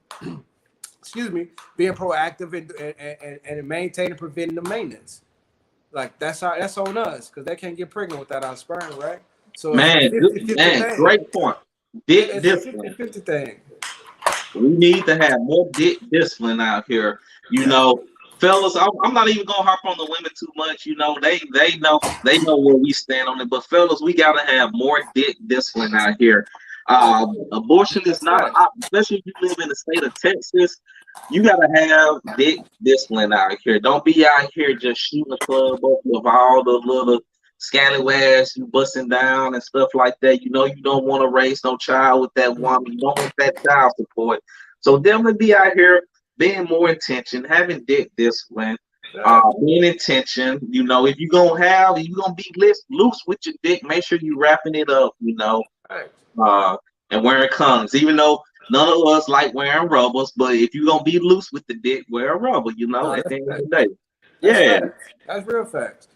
being proactive and maintaining, preventing the maintenance. Like that's on us because they can't get pregnant without our sperm, right? So Man, it's a 50-50 thing. great point. Dick It's discipline. a 50-50 thing. We need to have more dick discipline out here. Fellas, I'm not even gonna harp on the women too much. They know where we stand on it. But fellas, we gotta have more dick discipline out here. Abortion is not an option, especially if you live in the state of Texas. You gotta have dick discipline out here. Don't be out here just shooting the club up with all the little scallywags you busting down and stuff like that. You don't want to raise no child with that woman. You don't want that child support. So definitely be out here being more intention, having dick discipline, being intention. If you're gonna be loose with your dick, make sure you wrapping it up. And wearing condoms. Even though none of us like wearing rubbers, but if you're gonna be loose with the dick, wear a rubber. At the end of the day, that's real facts.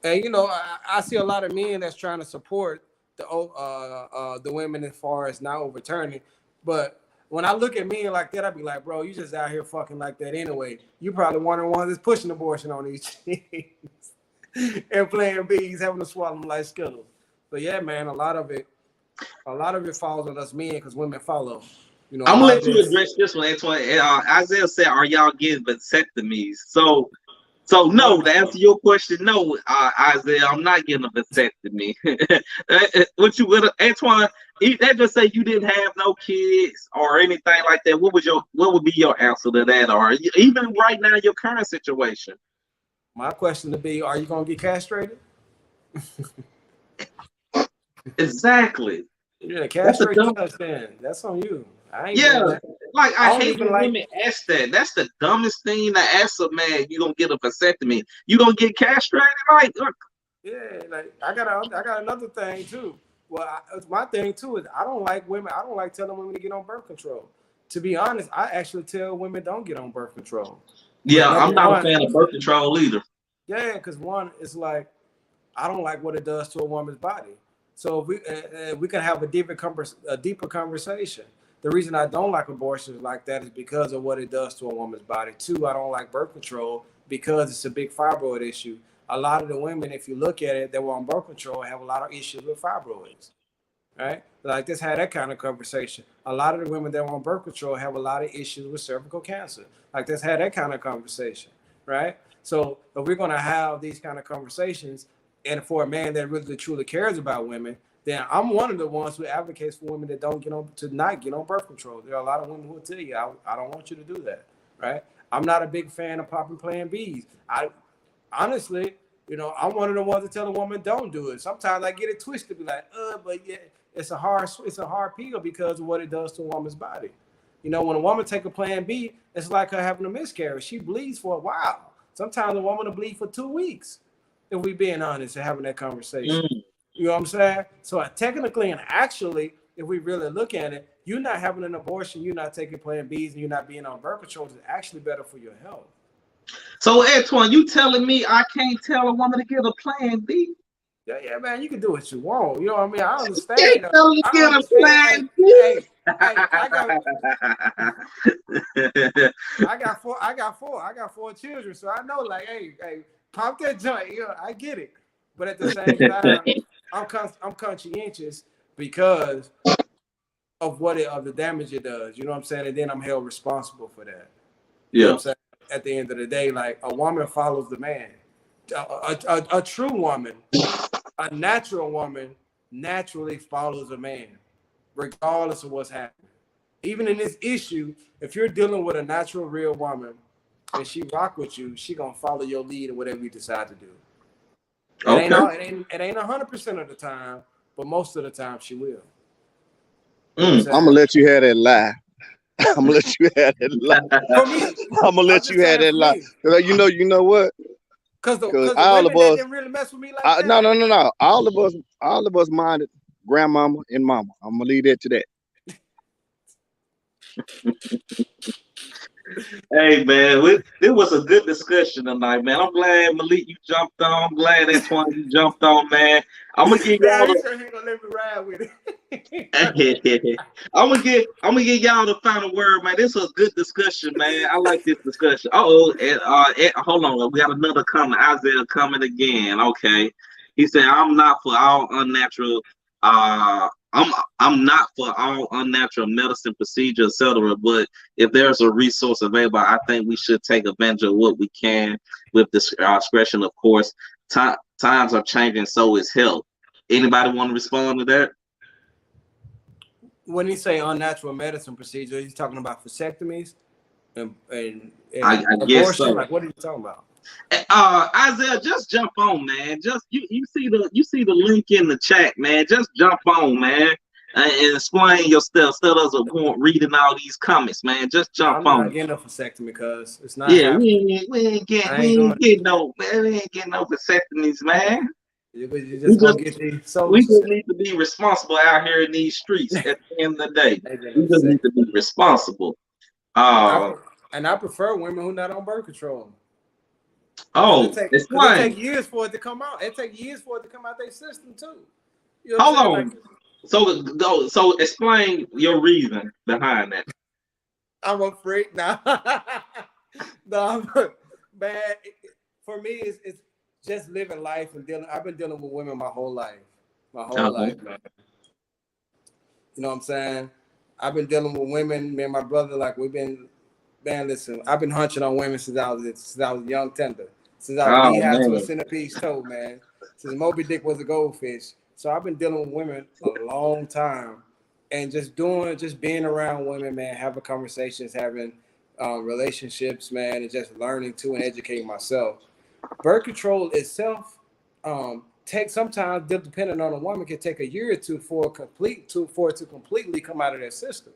And I see a lot of men that's trying to support the women as far as not overturning. But when I look at men like that, I be like, bro, you just out here fucking like that anyway. You probably one of the ones that's pushing abortion on these chicks and playing bees, having to swallow them like Skittles. But yeah, man, a lot of it falls on us men because women follow. You know, a I'm gonna lot of let you this. address this one, Antoine. Isaiah said, "Are y'all getting vasectomies?" So No, no. no, To no. answer your question, no, Isaiah, I'm not getting a vasectomy. What you would, Antoine? That just say you didn't have no kids or anything like that. What would be your answer to that? Or even right now, your current situation? My question to be: are you gonna get castrated? Exactly. Yeah, That's a castrate your dumb. husband. That's on you. I ain't Yeah, doing that. like I I don't hate even when like. women ask that. That's the dumbest thing to ask a man. You gonna get a vasectomy? You gonna get castrated? Like, Yeah, like I got another thing too. Well, my thing too is I don't like women. I don't like telling women to get on birth control. To be honest, I actually tell women don't get on birth control. But yeah, number I'm not a one, fan of birth control either. yeah, because one, it's like I don't like what it does to a woman's body. So if we can have a deeper conversation. The reason I don't like abortions like that is because of what it does to a woman's body. Two, I don't like birth control because it's a big fibroid issue. A lot of the women, if you look at it, that were on birth control have a lot of issues with fibroids, right? Like this had that kind of conversation. A lot of the women that were on birth control have a lot of issues with cervical cancer. Like this had that kind of conversation, right? So if we're gonna have these kind of conversations, and for a man that really truly cares about women, then I'm one of the ones who advocates for women that don't get on to not get on birth control. There are a lot of women who will tell you, I don't want you to do that, right? I'm not a big fan of popping Plan Bs. I honestly, I'm one of the ones that tell a woman don't do it. Sometimes I get it twisted, be like, but yeah, it's a hard pill because of what it does to a woman's body. When a woman take a Plan B, it's like her having a miscarriage. She bleeds for a while. Sometimes a woman will bleed for 2 weeks. If we being honest and having that conversation, Mm. you know what I'm saying? So technically and actually, if we really look at it, you're not having an abortion, you're not taking Plan Bs, and you're not being on birth control is actually better for your health. So Antoine, you telling me I can't tell a woman to get a Plan B? Yeah, man, you can do what you want. You know what I mean? I Can't understand. tell her to I get a understand. Plan Hey, B. I got four children, so I know. Like, hey, pop that joint. I get it. But at the same time, I'm conscientious because of of the damage it does. You know what I'm saying? And then I'm held responsible for that. You know what Yeah. I'm saying? At the end of the day, like a woman follows the man. A true woman, a natural woman, naturally follows a man, regardless of what's happening. Even in this issue, if you're dealing with a natural, real woman and she rock with you, she gonna follow your lead in whatever you decide to do. Okay. It ain't 100% of the time, but most of the time she will. You know what I'm Mm. I'm saying? gonna let you have that lie. I'm gonna let you have that lie. For me, I'm gonna I'm let just you have saying that for lie. me, You know what? cause Because the all of women that us, didn't really mess with me like no, that. no, no, no. All of us minded grandmama and mama. I'm gonna leave that to that. Hey man, it was a good discussion tonight, man. I'm glad Malik you jumped on. I'm glad Antoine you jumped on, man. I'm gonna give Nah, y'all he the sure ain't gonna let me ride with it. I'm gonna give y'all the final word, man. This was a good discussion, man. I like this discussion. Hold on, we got another comment. Isaiah coming again. Okay, he said, "I'm not for all unnatural. Uh, I'm not for all unnatural medicine procedure, etc. But if there's a resource available, I think we should take advantage of what we can with discretion, of course. Times are changing, so is health. Anybody want to respond to that?" When he say unnatural medicine procedure, he's talking about vasectomies I and guess abortion. so. Like, what are you talking about? Isaiah, just jump on, man. Just you see the link in the chat, man. Just jump on, man, and explain your stuff. Instead of us reading all these comments, man. Just jump I'm not on. getting a vasectomy because it's not Yeah, happening. I we ain't ain't doing getting no man. We ain't getting no vasectomies, man. it. You're We just just gonna get these we souls. just need to be responsible out here in these streets. At the end of the day, Ain't getting we no just vasectomy. need to be responsible. I, Uh and I prefer women who not on birth control because oh, it explain. take years for it to come out. It take years for it to come out their system too. You know what I'm Hold saying? Like on. So explain your reason behind that. I'm a freak now. No, man. For me, it's just living life and dealing. I've been dealing with women my whole life, Uh-huh. man. You know what I'm saying? I've been dealing with women. Me and my brother, like we've been. Man, listen, I've been hunching on women since I was young tender. Since I was Oh knee high to a man. centipede's toe, man. Since Moby Dick was a goldfish. So I've been dealing with women a long time, and just being around women, man, having conversations, having relationships, man, and just learning to and educating myself. Birth control itself takes sometimes, depending on a woman, can take a year or two for it to completely come out of their system.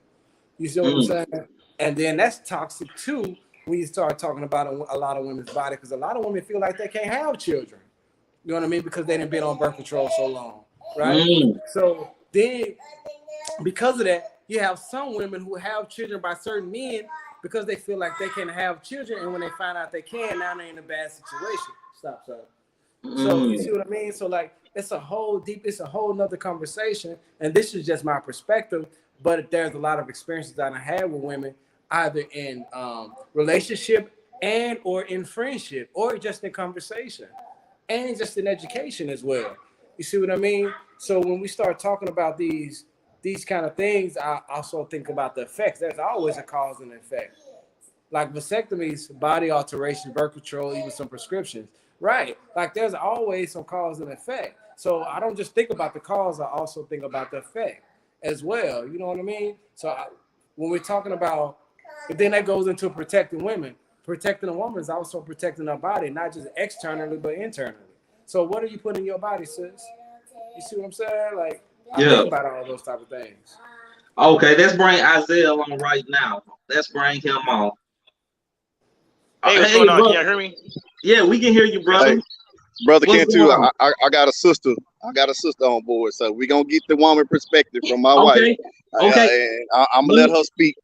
You see what I'm Mm. saying? And then that's toxic too when you start talking about a lot of women's body, because a lot of women feel like they can't have children. You know what I mean? Because they didn't been on birth control so long, right? Mm. So then, because of that, you have some women who have children by certain men because they feel like they can have children, and when they find out they can, now they're in a bad situation. Stop, son. So you see Mm. what I mean? So like it's a whole nother conversation. And this is just my perspective, but there's a lot of experiences that I had with women, either in relationship and or in friendship, or just in conversation, and just in education as well. You see what I mean? So when we start talking about these kind of things, I also think about the effects. There's always a cause and effect, like vasectomies, body alteration, birth control, even some prescriptions. Right. Like there's always some cause and effect. So I don't just think about the cause, I also think about the effect as well. You know what I mean? So when we're talking about, but then that goes into protecting women. Protecting a woman is also protecting her body, not just externally, but internally. So what are you putting in your body, sis? You see what I'm saying? Like I Yeah. think about all those type of things. Okay, let's bring Isaiah on right now. Let's bring him on. Hey, what's Hey, going on? Can bro. y'all hear me? Yeah, we can hear you, brother. Hey, brother What's Ken going too. on? I got a sister. I got a sister on board, so we gonna get the woman perspective from my wife. Okay. Okay. And I'm gonna Let let me, her speak.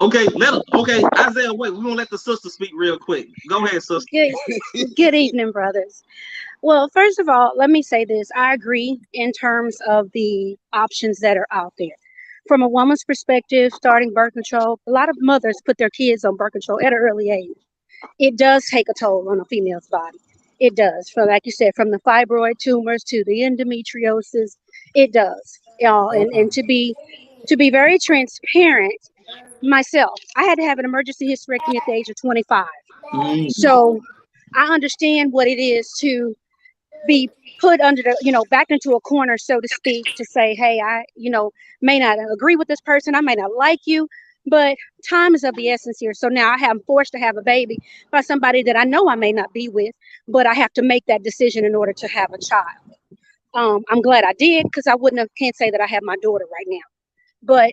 okay. Okay. Isaiah, wait. We're gonna let the sister speak real quick. Go ahead, sister. Good evening, brothers. Well, first of all, let me say this. I agree in terms of the options that are out there. From a woman's perspective, starting birth control, a lot of mothers put their kids on birth control at an early age. It does take a toll on a female's body. It does. From, like you said, from the fibroid tumors to the endometriosis, it does. And to be very transparent, myself, I had to have an emergency hysterectomy at the age of 25. Mm. So I understand what it is to be put under back into a corner, so to speak, to say, hey, I may not agree with this person, I may not like you, but time is of the essence here. So now I'm forced to have a baby by somebody that I know I may not be with, but I have to make that decision in order to have a child. I'm glad I did, because can't say that I have my daughter right now. But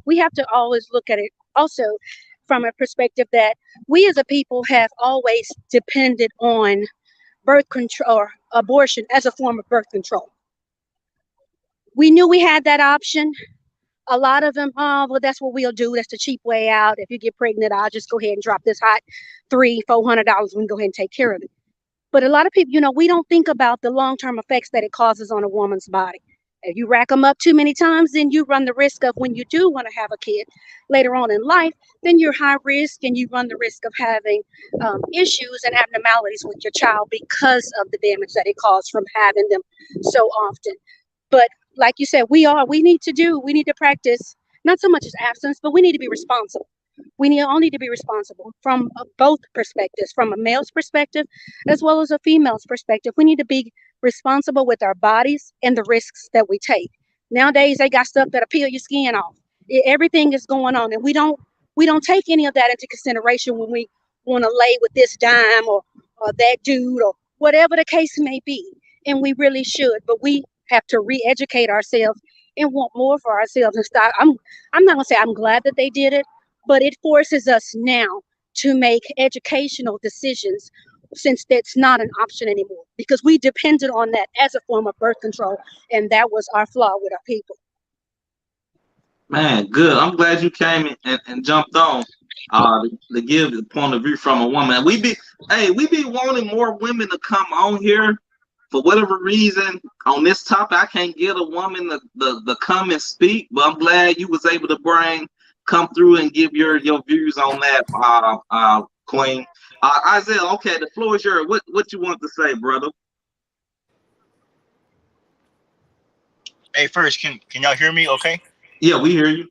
we have to always look at it also from a perspective that we as a people have always depended on birth control or abortion as a form of birth control. We knew we had that option. A lot of them, oh, well, that's what we'll do. That's the cheap way out. If you get pregnant, I'll just go ahead and drop this hot $300-400. We can go ahead and take care of it. But a lot of people, we don't think about the long-term effects that it causes on a woman's body. If you rack them up too many times, then you run the risk of, when you do want to have a kid later on in life, then you're high risk, and you run the risk of having issues and abnormalities with your child because of the damage that it caused from having them so often. But like you said, we need to practice, not so much as abstinence, but we need to be responsible. We all need to be responsible from both perspectives, from a male's perspective as well as a female's perspective. We need to be responsible with our bodies and the risks that we take. Nowadays, they got stuff that'll peel your skin off. Everything is going on, and we don't take any of that into consideration when we want to lay with this dime or that dude or whatever the case may be. And we really should, but we have to re-educate ourselves and want more for ourselves and stop. I'm not gonna say I'm glad that they did it, but it forces us now to make educational decisions, since that's not an option anymore, because we depended on that as a form of birth control, and that was our flaw with our people. Man, good. I'm glad you came and jumped on to give the point of view from a woman. We be wanting more women to come on here. For whatever reason, on this topic, I can't get a woman to come and speak, but I'm glad you was able to come through and give your views on that, Queen. Isaiah, okay, the floor is yours. What you want to say, brother? Hey, first, can y'all hear me? Okay. Yeah, we hear you.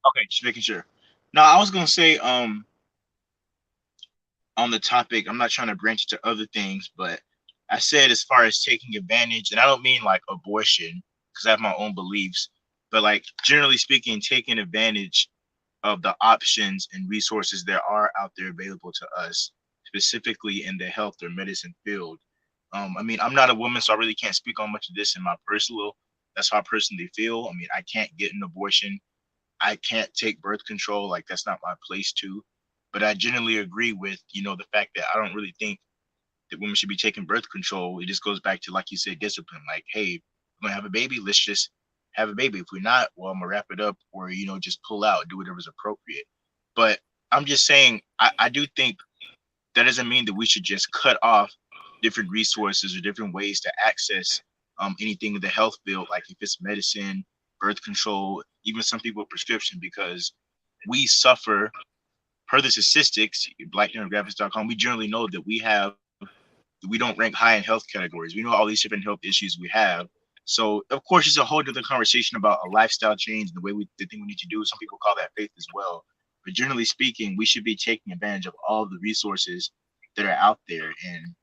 Okay, just making sure. Now, I was gonna say, on the topic, I'm not trying to branch into other things, but I said as far as taking advantage, and I don't mean like abortion because I have my own beliefs, but like generally speaking, taking advantage of the options and resources that are out there available to us, specifically in the health or medicine field. I mean, I'm not a woman, so I really can't speak on much of this in my personal. That's how I personally feel. I mean, I can't get an abortion. I can't take birth control. Like that's not my place to. But I generally agree with the fact that I don't really think that women should be taking birth control. It just goes back to, like you said, discipline. Like, hey, we're gonna have a baby. Let's just have a baby. If we're not, well, I'm gonna wrap it up, or just pull out, do whatever's appropriate. But I'm just saying, I do think that doesn't mean that we should just cut off different resources or different ways to access anything in the health field, like if it's medicine, birth control, even some people with prescription, because we suffer per the statistics, blackdemographics.com, we generally know that we don't rank high in health categories. We know all these different health issues we have. So of course, it's a whole other conversation about a lifestyle change and the thing we need to do. Some people call that faith as well. But generally speaking, we should be taking advantage of all the resources that are out there. And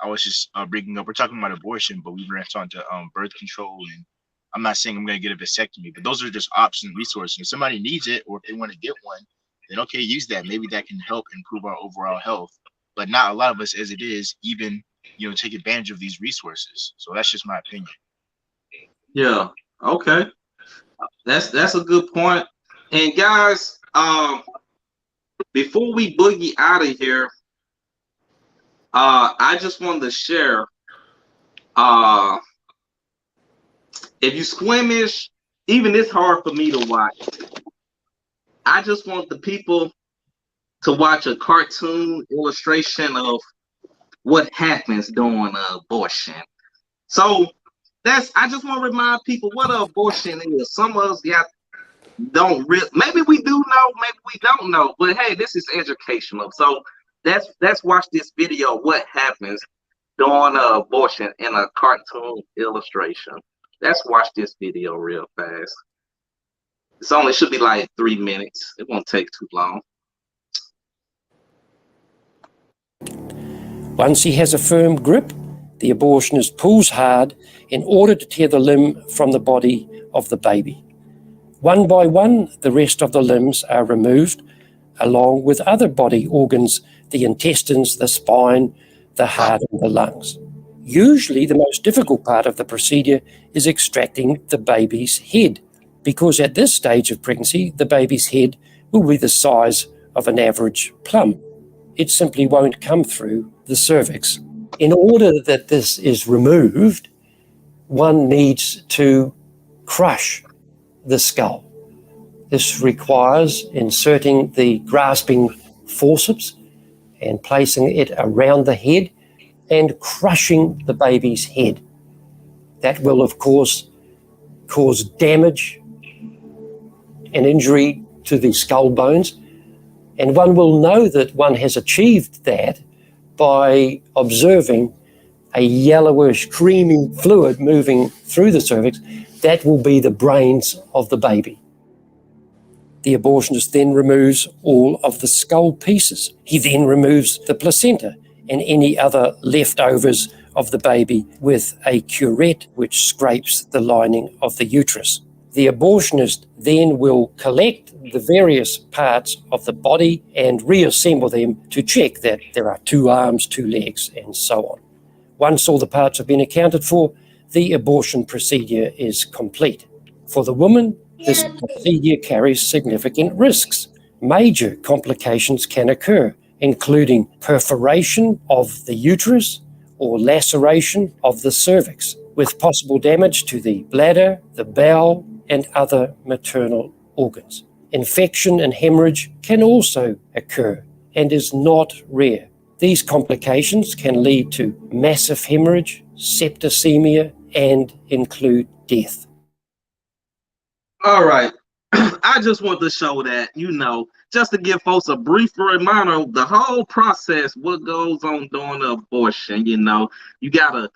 I was just bringing up, we're talking about abortion, but we branched on to birth control. And I'm not saying I'm going to get a vasectomy, but those are just options and resources. If somebody needs it, or if they want to get one, then okay, use that. Maybe that can help improve our overall health. But not a lot of us, as it is, even take advantage of these resources. So that's just my opinion. Yeah. Okay. That's a good point. And guys, before we boogie out of here, I just wanted to share. If you squeamish, even it's hard for me to watch. I just want the people to watch a cartoon illustration of what happens during an abortion. So I just want to remind people what an abortion is. Some of us don't really, maybe we do know, maybe we don't know, but hey, this is educational. So let's watch this video. What happens during an abortion in a cartoon illustration? Let's watch this video real fast. Should be like 3 minutes. It won't take too long. Once he has a firm grip, the abortionist pulls hard in order to tear the limb from the body of the baby. One by one, the rest of the limbs are removed, along with other body organs, the intestines, the spine, the heart, and the lungs. Usually, the most difficult part of the procedure is extracting the baby's head, because at this stage of pregnancy, the baby's head will be the size of an average plum. It simply won't come through the cervix. In order that this is removed, one needs to crush the skull. This requires inserting the grasping forceps and placing it around the head and crushing the baby's head. That will, of course, cause damage and injury to the skull bones, and one will know that one has achieved that by observing a yellowish, creamy fluid moving through the cervix. That will be the brains of the baby. The abortionist then removes all of the skull pieces. He then removes the placenta and any other leftovers of the baby with a curette which scrapes the lining of the uterus. The abortionist then will collect the various parts of the body and reassemble them to check that there are 2 arms, 2 legs, and so on. Once all the parts have been accounted for, the abortion procedure is complete. For the woman, this procedure carries significant risks. Major complications can occur, including perforation of the uterus or laceration of the cervix, with possible damage to the bladder, the bowel, and other maternal organs. Infection and hemorrhage can also occur and is not rare. These complications can lead to massive hemorrhage, septicemia, and include death. All right. I just want to show that, just to give folks a brief reminder of the whole process, what goes on during the abortion. You got to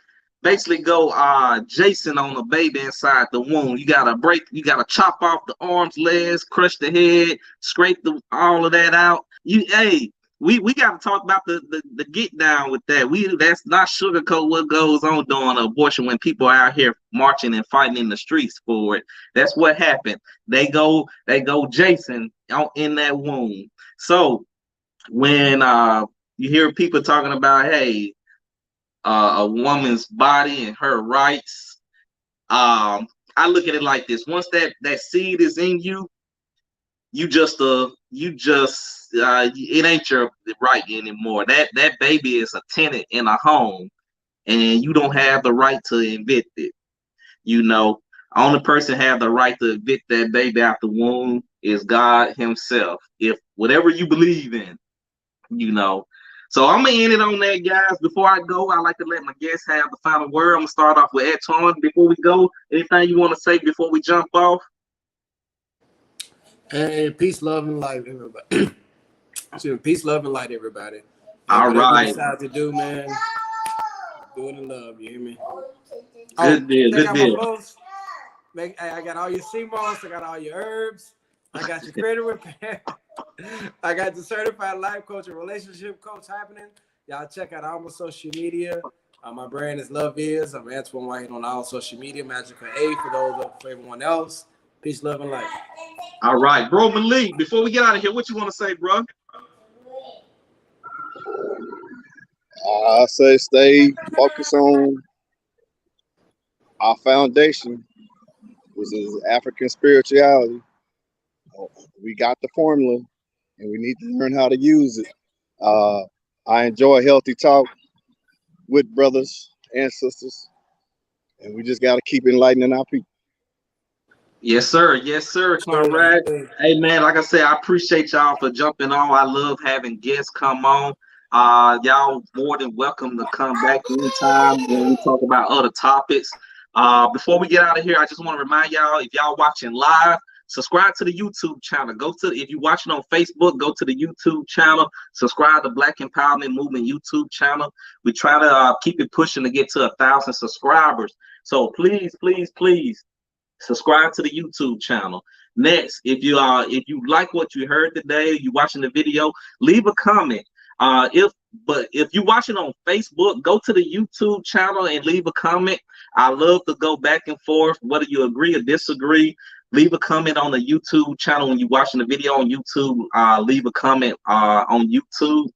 basically go Jason on a baby inside the womb. You gotta chop off the arms, legs, crush the head, scrape all of that out. We gotta talk about the get down with that. That's not sugarcoat what goes on during an abortion when people are out here marching and fighting in the streets for it. That's what happened. They go Jason out in that womb. So when you hear people talking about, hey, a woman's body and her rights, I look at it like this: once that seed is in you, it ain't your right anymore. That baby is a tenant in a home, and you don't have the right to evict it. You know, only person have the right to evict that baby out the womb is God Himself. If whatever you believe in, you know. So I'm gonna end it on that, guys. Before I go, I like to let my guests have the final word. I'm gonna start off with Antoine. Before we go, anything you want to say before we jump off? And peace, love, and light, everybody. Peace, love, and light, everybody. All whatever right. you decide to do, man, do it in love. You hear me? Good deal. Check Good out deal. my post. I got all your sea moss. I got all your herbs. I got your credit repair. I got the certified life coach and relationship coach happening. Y'all check out all my social media. My brand is Love Is. I'm Antoine White on all social media. Magical A for everyone else. Peace, love, and light. All right, bro, Malik. Before we get out of here, what you want to say, bro? I say stay focused on our foundation, which is African spirituality. We got the formula, and we need to learn how to use it. I enjoy healthy talk with brothers and sisters, and we just got to keep enlightening our people. Yes, sir. Yes, sir, Conrad. Hey, man, like I said, I appreciate y'all for jumping on. I love having guests come on. Y'all more than welcome to come back anytime when we talk about other topics. Before we get out of here, I just want to remind y'all, if y'all watching live, subscribe to the YouTube channel. If you're watching on Facebook, go to the YouTube channel. Subscribe to Black Empowerment Movement YouTube channel. We try to keep it pushing to get to 1,000 subscribers. So please, please, please subscribe to the YouTube channel. Next, if you like what you heard today, you watching the video, leave a comment. If you're watching on Facebook, go to the YouTube channel and leave a comment. I love to go back and forth, whether you agree or disagree. Leave a comment on the YouTube channel when you're watching the video on YouTube. Leave a comment on YouTube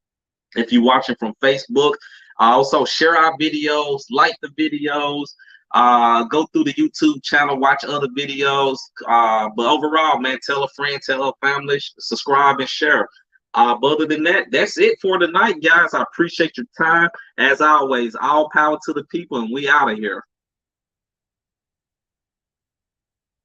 if you're watching from Facebook. Also, share our videos, like the videos. Go through the YouTube channel, watch other videos. But overall, man, tell a friend, tell a family, subscribe and share. But other than that, that's it for tonight, guys. I appreciate your time. As always, all power to the people, and we out of here.